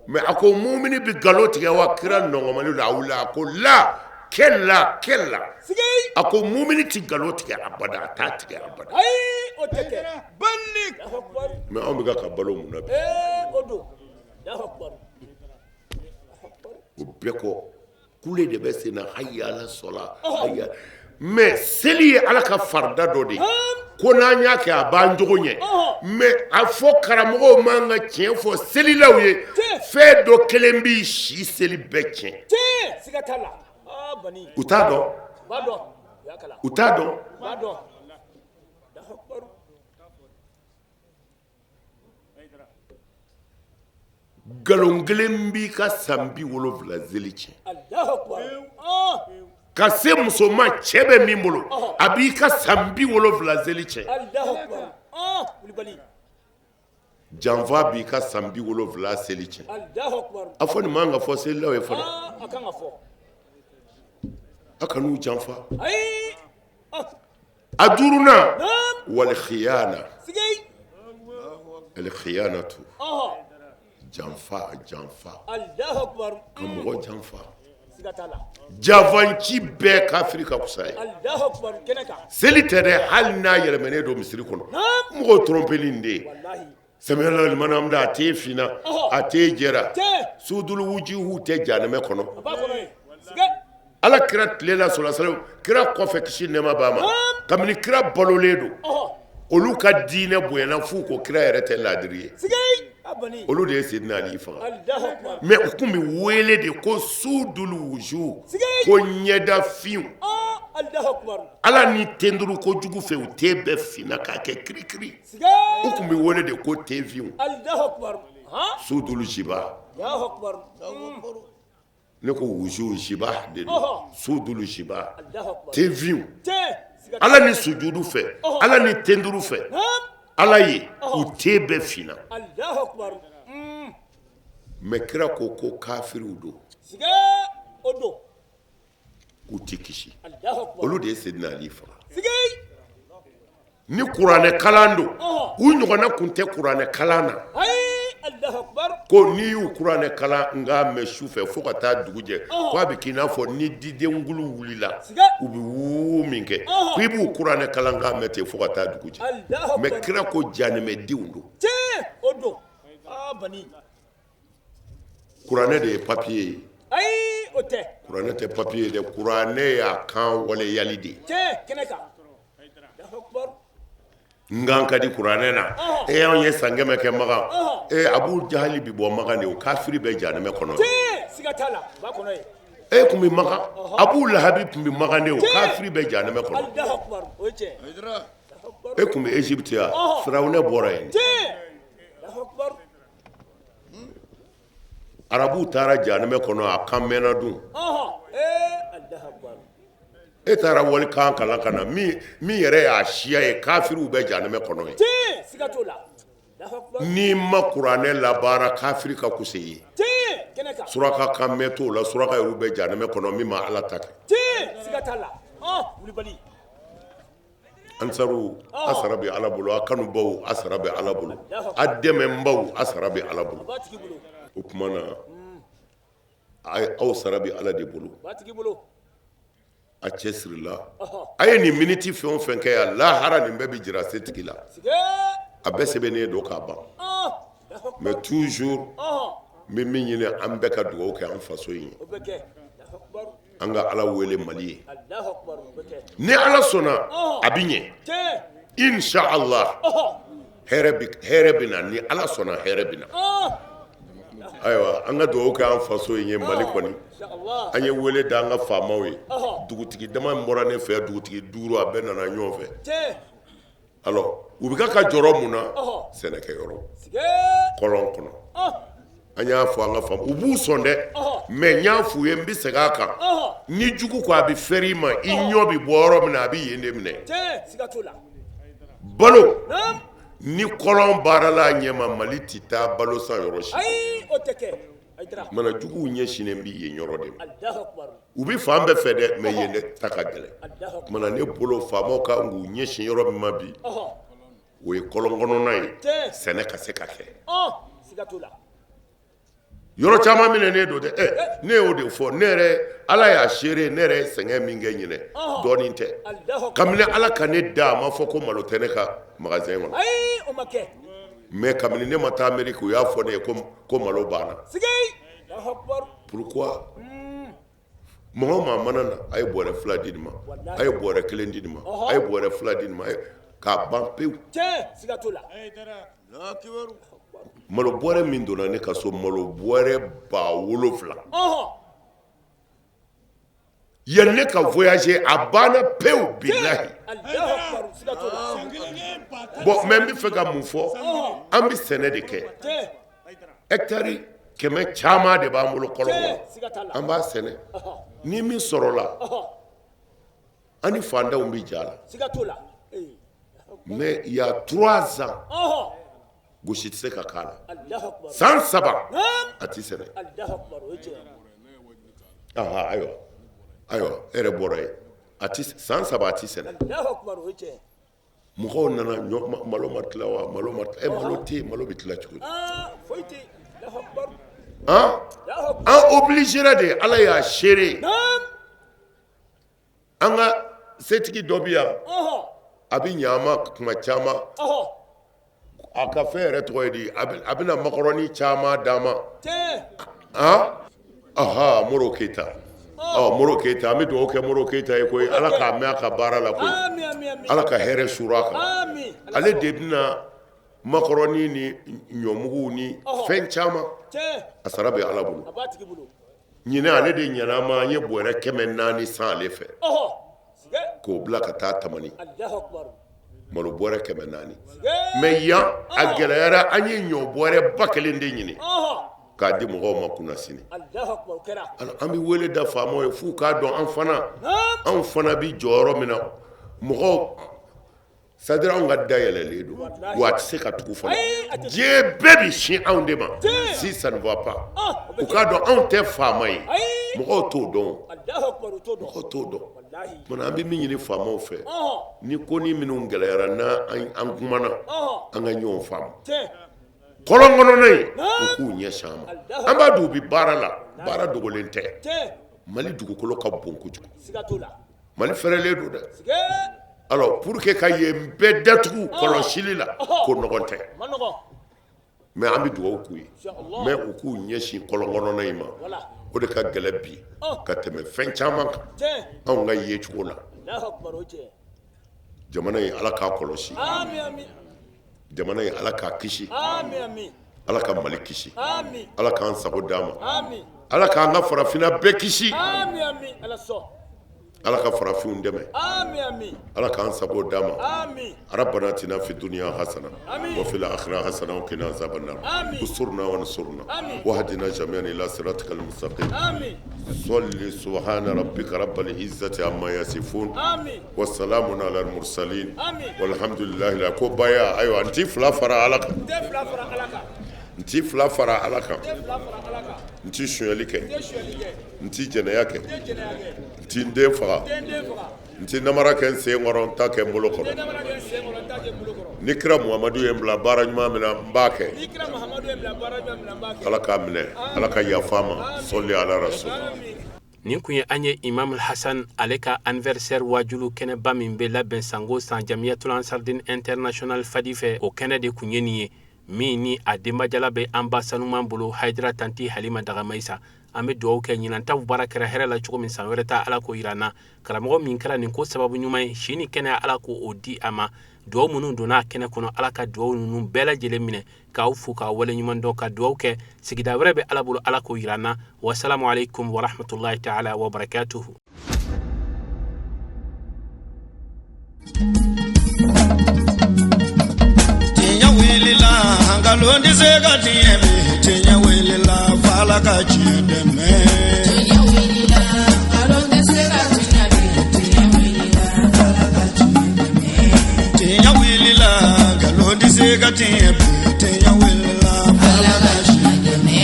mais a ko mumini bɛ galo tigɛ wa kira nɔgɔmani la a wulila a ko la kɛla a ko mumini tɛ galo tigɛ abada a t'a tigɛ abada mais anw bɛ ka balo mun na bi o bɛɛ kɔ kule de bɛ sen na hayya ala sola hayya mais seli ye ala ka farida dɔ de ko n'an y'a kɛ a b'an jogo ɲɛ mais a fɔ karamɔgɔw man ka tiɲɛ fɔ selilaw ye fɛn dɔ kelen b'i si seli bɛɛ tiɲɛ u t'a dɔn u t'a dɔn galon kelen b'i ka san 70 zeli tiɲɛ ka se muso ma cɛ bɛ min bolo a b'i ka san 70 zeli tiɲɛ janfa b'i ka san 70 seli tiɲɛ a fɔ nin man ka fɔ selilaw ye fɔlɔ a kan'u janfa a duurunan wal khiyana al khiyanatu janfa ka mɔgɔ janfa jafanci bɛɛ kafiri ka kusa ye seli tɛ dɛ hali n'a yɛlɛmɛnen don misiri kɔnɔ mɔgɔ trompeli de ye samiya limana amda a t'e fina a t'e jɛra sudulu wujuhu tɛ jahanɛmɛ kɔnɔ ala kira tilela sɔrɔ kira kɔfɛ kisi nɛma b'a ma kabini kira balolen don olu ka diinɛ bonyana f'u ko kira yɛrɛ tɛ laadiri ye olu de ye Sidina Ali faga mais u tun bɛ wele de ko sudulu wujuh ko ɲɛda fiw ala ni tenduru kojugu fɛ u tɛ bɛɛ fina k'a kɛ kirikiri u tun bɛ wele de ko tefiw sudulu jiba ne ko wujuh jiba de don sudulu jiba tefiw ala ni sujudu fɛ ala ni tenduru fɛ ala ye u tɛ bɛɛ fina mais kira ko kafiriw don u tɛ kisi olu de ye Sidina Ali faga ni kuranɛ kalan don u ɲɔgɔnna tun tɛ kuranɛ kalan na ko n'i y'u kuranɛ kalan n k'a mɛn su fɛ fo ka taa dugu jɛ ko a bɛ k'i n'a fɔ ni didengulu wulila u bɛ wuu min kɛ ko i b'u kuranɛ kalan n k'a mɛn ten fo ka taa dugu jɛ mais kira ko jahanɛmɛdenw don kuranɛ de ye papiye ye ayi o tɛ kuranɛ tɛ papiye ye dɛ kuranɛ y'a kan waleyali de ye tiɲɛ kɛnɛ kan Allahu Akbar n kan ka di kuranɛ na anw ye san 100 kɛ Makan Abu Jahali bi bɔ Makan de o kafiri bɛ jahanɛmɛ kɔnɔ tiɲɛ siga t'a la ba kɔnɔ ye kun bi Makan Abu Lahabi kun bi Makan de o kafiri bɛ jahanɛmɛ kɔnɔ Allahu Akbar o ye tiɲɛ Haydara. kun bi Egypte ya Firawunɛ bɔra yen tiɲɛ Allahu Akbar arabu taara jahanɛmɛ kɔnɔ a kan mɛnna dun Allahu Akbar e taara wali kan kalan ka na min yɛrɛ y'a siya ye kafiriw bɛ jahanɛmɛ kɔnɔ ye tiɲɛ siga t'o la Allahu Akbar n'i ma kuranɛ labaara kafiri ka kuse ye tiɲɛ kɛnɛ kan suraka kan mɛn t'o la suraka yɛrɛ bɛ jahanɛmɛ kɔnɔ min ma ala ta kɛ tiɲɛ siga t'a la wulibali ansaru a sara bɛ ala bolo a kanubaw a sara bɛ ala bolo a dɛmɛbaw a sara bɛ ala bolo b'a tigi bolo o tuma na aw sara bɛ ala de bolo b'a tigi bolo a cɛ sirila a ye nin miniti fɛn o fɛn kɛ yan lahara nin bɛɛ bɛ jira setigi la sige a bɛɛ sɛbɛnnen don k'a ban mais toujours n bɛ min ɲini an bɛɛ ka dugawu kɛ an faso in ye o bɛ kɛ Allahu Akbar an ka ala wele mali ye Allahu Akbar o bɛ kɛ ni ala sɔnna a bɛ ɲɛ tiɲɛ inshallah hɛrɛ bɛ na ni ala sɔnna hɛrɛ bɛ na ayiwa an ka dugawu kɛ an faso in ye mali kɔni inshallah an ye wele da an ka faamaw ye dugutigi dama min bɔra ne fɛ dugutigi 5 a bɛɛ nana ɲɔgɔn fɛ tiɲɛ alors u bɛ ka jɔrɔ mun na sɛnɛkɛyɔrɔ sige kɔlɔn kɔnɔ an y'a fɔ an ka faama u b'u sɔn dɛ mais n y'a f'u ye n bɛ segin a kan ni jugu ko a bɛ fɛrɛ i ma i ɲɔ bɛ bɔ yɔrɔ min na a bɛ yen de minɛ tiɲɛ siga t'o la balo ni kɔlɔn baarala ɲɛma mali tɛ taa balo san yɔrɔ si ayi o tɛ kɛ Haydara mana juguw ɲɛsinnen bɛ yen yɔrɔ de ma Allahu Akbar u bɛ fan bɛɛ fɛ dɛ mais yen de ta ka gɛlɛn Allahu Akbar mana ne bolo faamaw kan k'u ɲɛsin yɔrɔ min ma bi o ye kɔlɔn kɔnɔna ye sɛnɛ ka se ka kɛ siga t'o la yɔrɔ caman minɛnen don dɛ ne y'o de fɔ ne yɛrɛ ala y'a seere ne yɛrɛ ye sɛgɛn min kɛ ɲinɛ dɔɔnin tɛ Allahu Akbar kabini ala ka ne da a ma fɔ ko malo tɛ ne ka magasin kɔnɔ ayi o ma kɛ mais kabini ne ma taa Amérique u y'a fɔ ne ye ko malo banna sige Allahu Akbar pourquoi mɔgɔ maa mana na a ye bɔrɛ 2 di nin ma a ye bɔrɛ 1 di nin ma a ye bɔrɛ 2 di nin ma k'a ban pewu tiɲɛ siga t'o la Allahu Akbar. malo bɔrɛ min donna ne ka so malo bɔrɛ 7,000 yanni ne ka voyager a banna pewu bilahi Allahu Akbar siga t'o la bon mais n bɛ fɛ ka mun fɔ an bɛ sɛnɛ de kɛ tiɲɛ hectare 100 caman de b'an bolo kɔlɔn kɔnɔ siga t'a la an b'a sɛnɛ ni min sɔrɔla an ni fantanw bɛ ja la siga t'o la mais il y a 3 ans gosi tɛ se ka k'a la Allahu Akbar san 3 a tɛ sɛnɛ Allahu Akbar o ye tiɲɛ ayiwa e yɛrɛ bɔra yen a tɛ san 3 a tɛ sɛnɛ Allahu Akbar o ye tiɲɛ mɔgɔw nana malo ma tila wa malo ma tila malo tɛ yen malo bɛ tila cogo di foyi tɛ Allahu Akbar an obligera de ala y'a seere an ka setigi dɔ bɛ yan a bɛ ɲɛ an ma kuma caman a ka fɛn yɛrɛ tɔgɔ ye di a bɛna makɔrɔni caman d'a ma Moro Keyita Moro Keyita an bɛ dugawu kɛ Moro Keyita ye koyi ala k'a mɛn a ka baara la koyi ala ka hɛrɛ sur'a kan ale de bɛna makɔrɔni ni ɲɔmugu ni fɛn caman a sara bɛ ala bolo ɲinɛ ale de ɲɛna ma an ye bɔrɛ 400 san ale fɛ k'o bila ka taa tamani malo bɔrɛ 400 mais yan a gɛlɛyara an ye ɲɔ bɔrɛ 1000 de ɲini k'a di mɔgɔw ma kunna sini an bɛ wele da faamaw ye f'u k'a dɔn anw fana bɛ jɔyɔrɔ min na mɔgɔw c'est-à-dire anw ka da yɛlɛlen don wa a tɛ se ka tugu fana diɲɛ bɛɛ bɛ sin anw de ma si ça ne va pas u k'a dɔn anw tɛ faama ye mɔgɔw t'o dɔn mɔgɔw t'o dɔn mana an bɛ min ɲini faamaw fɛ ni ko ni minnu gɛlɛyara n'an kumana an ka ɲɔgɔn faamu kɔlɔn kɔnɔna in u k'u ɲɛsin an ma an b'a dun u bɛ baara la baara dogolen tɛ mali dugukolo ka bon kojugu mali fɛrɛlen don dɛ alors pour que ka yen bɛɛ datugu kɔlɔsili la ko nɔgɔn tɛ mais an bɛ dugawu k'u ye mais u k'u ɲɛsin kɔlɔnkɔnɔna in ma o de ka gɛlɛ bi ka tɛmɛ fɛn caman kan anw ka ye cogo la jamana in ala k'a kɔlɔsi jamana in ala k'a kisi ala ka Mali kisi ala k'an sago d'a ma ala k'an ka farafinna bɛɛ kisi ala ka farafinw dɛmɛ ala k'an sago d'a ma rabbana atina fi dunya hasana wa fil akhirati hasana wa qina azaban nar usurna wa ansurna wa hadina jami'an ila siratikal mustaqim salli subhana rabbika rabbil izzati amma yasifun wa salamun ala al mursalin walhamdulillahi la ko baya ayo anti fila fara ala kan nti fila fara ala kan nti sonyali kɛ nti jɛnɛya kɛ nti n den faga nti namara kɛ n sen kɔrɔ n ta kɛ n bolo kɔrɔ ni kira muhamadu ye n bila baara ɲuman min na n b'a kɛ ala k'a minɛ ala ka yafa ma sɔli ala rasul. nin kun ye an ye imam Hassan ale ka anniversaire wajulu kɛnɛba min bɛ labɛn sango san jamiyatul ansardin international fadi fɛ o kɛnɛ de kun ye nin ye min ni a denbajala bɛ an ba sanuman bolo Haidara tanti Halima Dagamayisa an bɛ dugawu kɛ ɲinantaw baara kɛra hɛrɛ la cogo min san wɛrɛ ta ala ko yirana karamɔgɔ min kɛra nin ko sababu ɲuman ye si ni kɛnɛya ala ko o di a ma dugawu minnu donna kɛnɛ kɔnɔ ala ka dugawu ninnu bɛɛ lajɛlen minɛ k'aw fo k'aw wale ɲuman dɔn ka dugawu kɛ sigida wɛrɛ bɛ ala bolo ala ko yirana wasalamu alaikum wa rahmatullahi ta'ala wa barakatuhu. Ngalondi sega tieme tinya welila fala ka chideme tinya welila ngalondi sega tinya welila fala ka chideme tinya welila ngalondi sega tinya welila fala ka chideme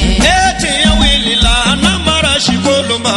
tinya welila namara shikolomba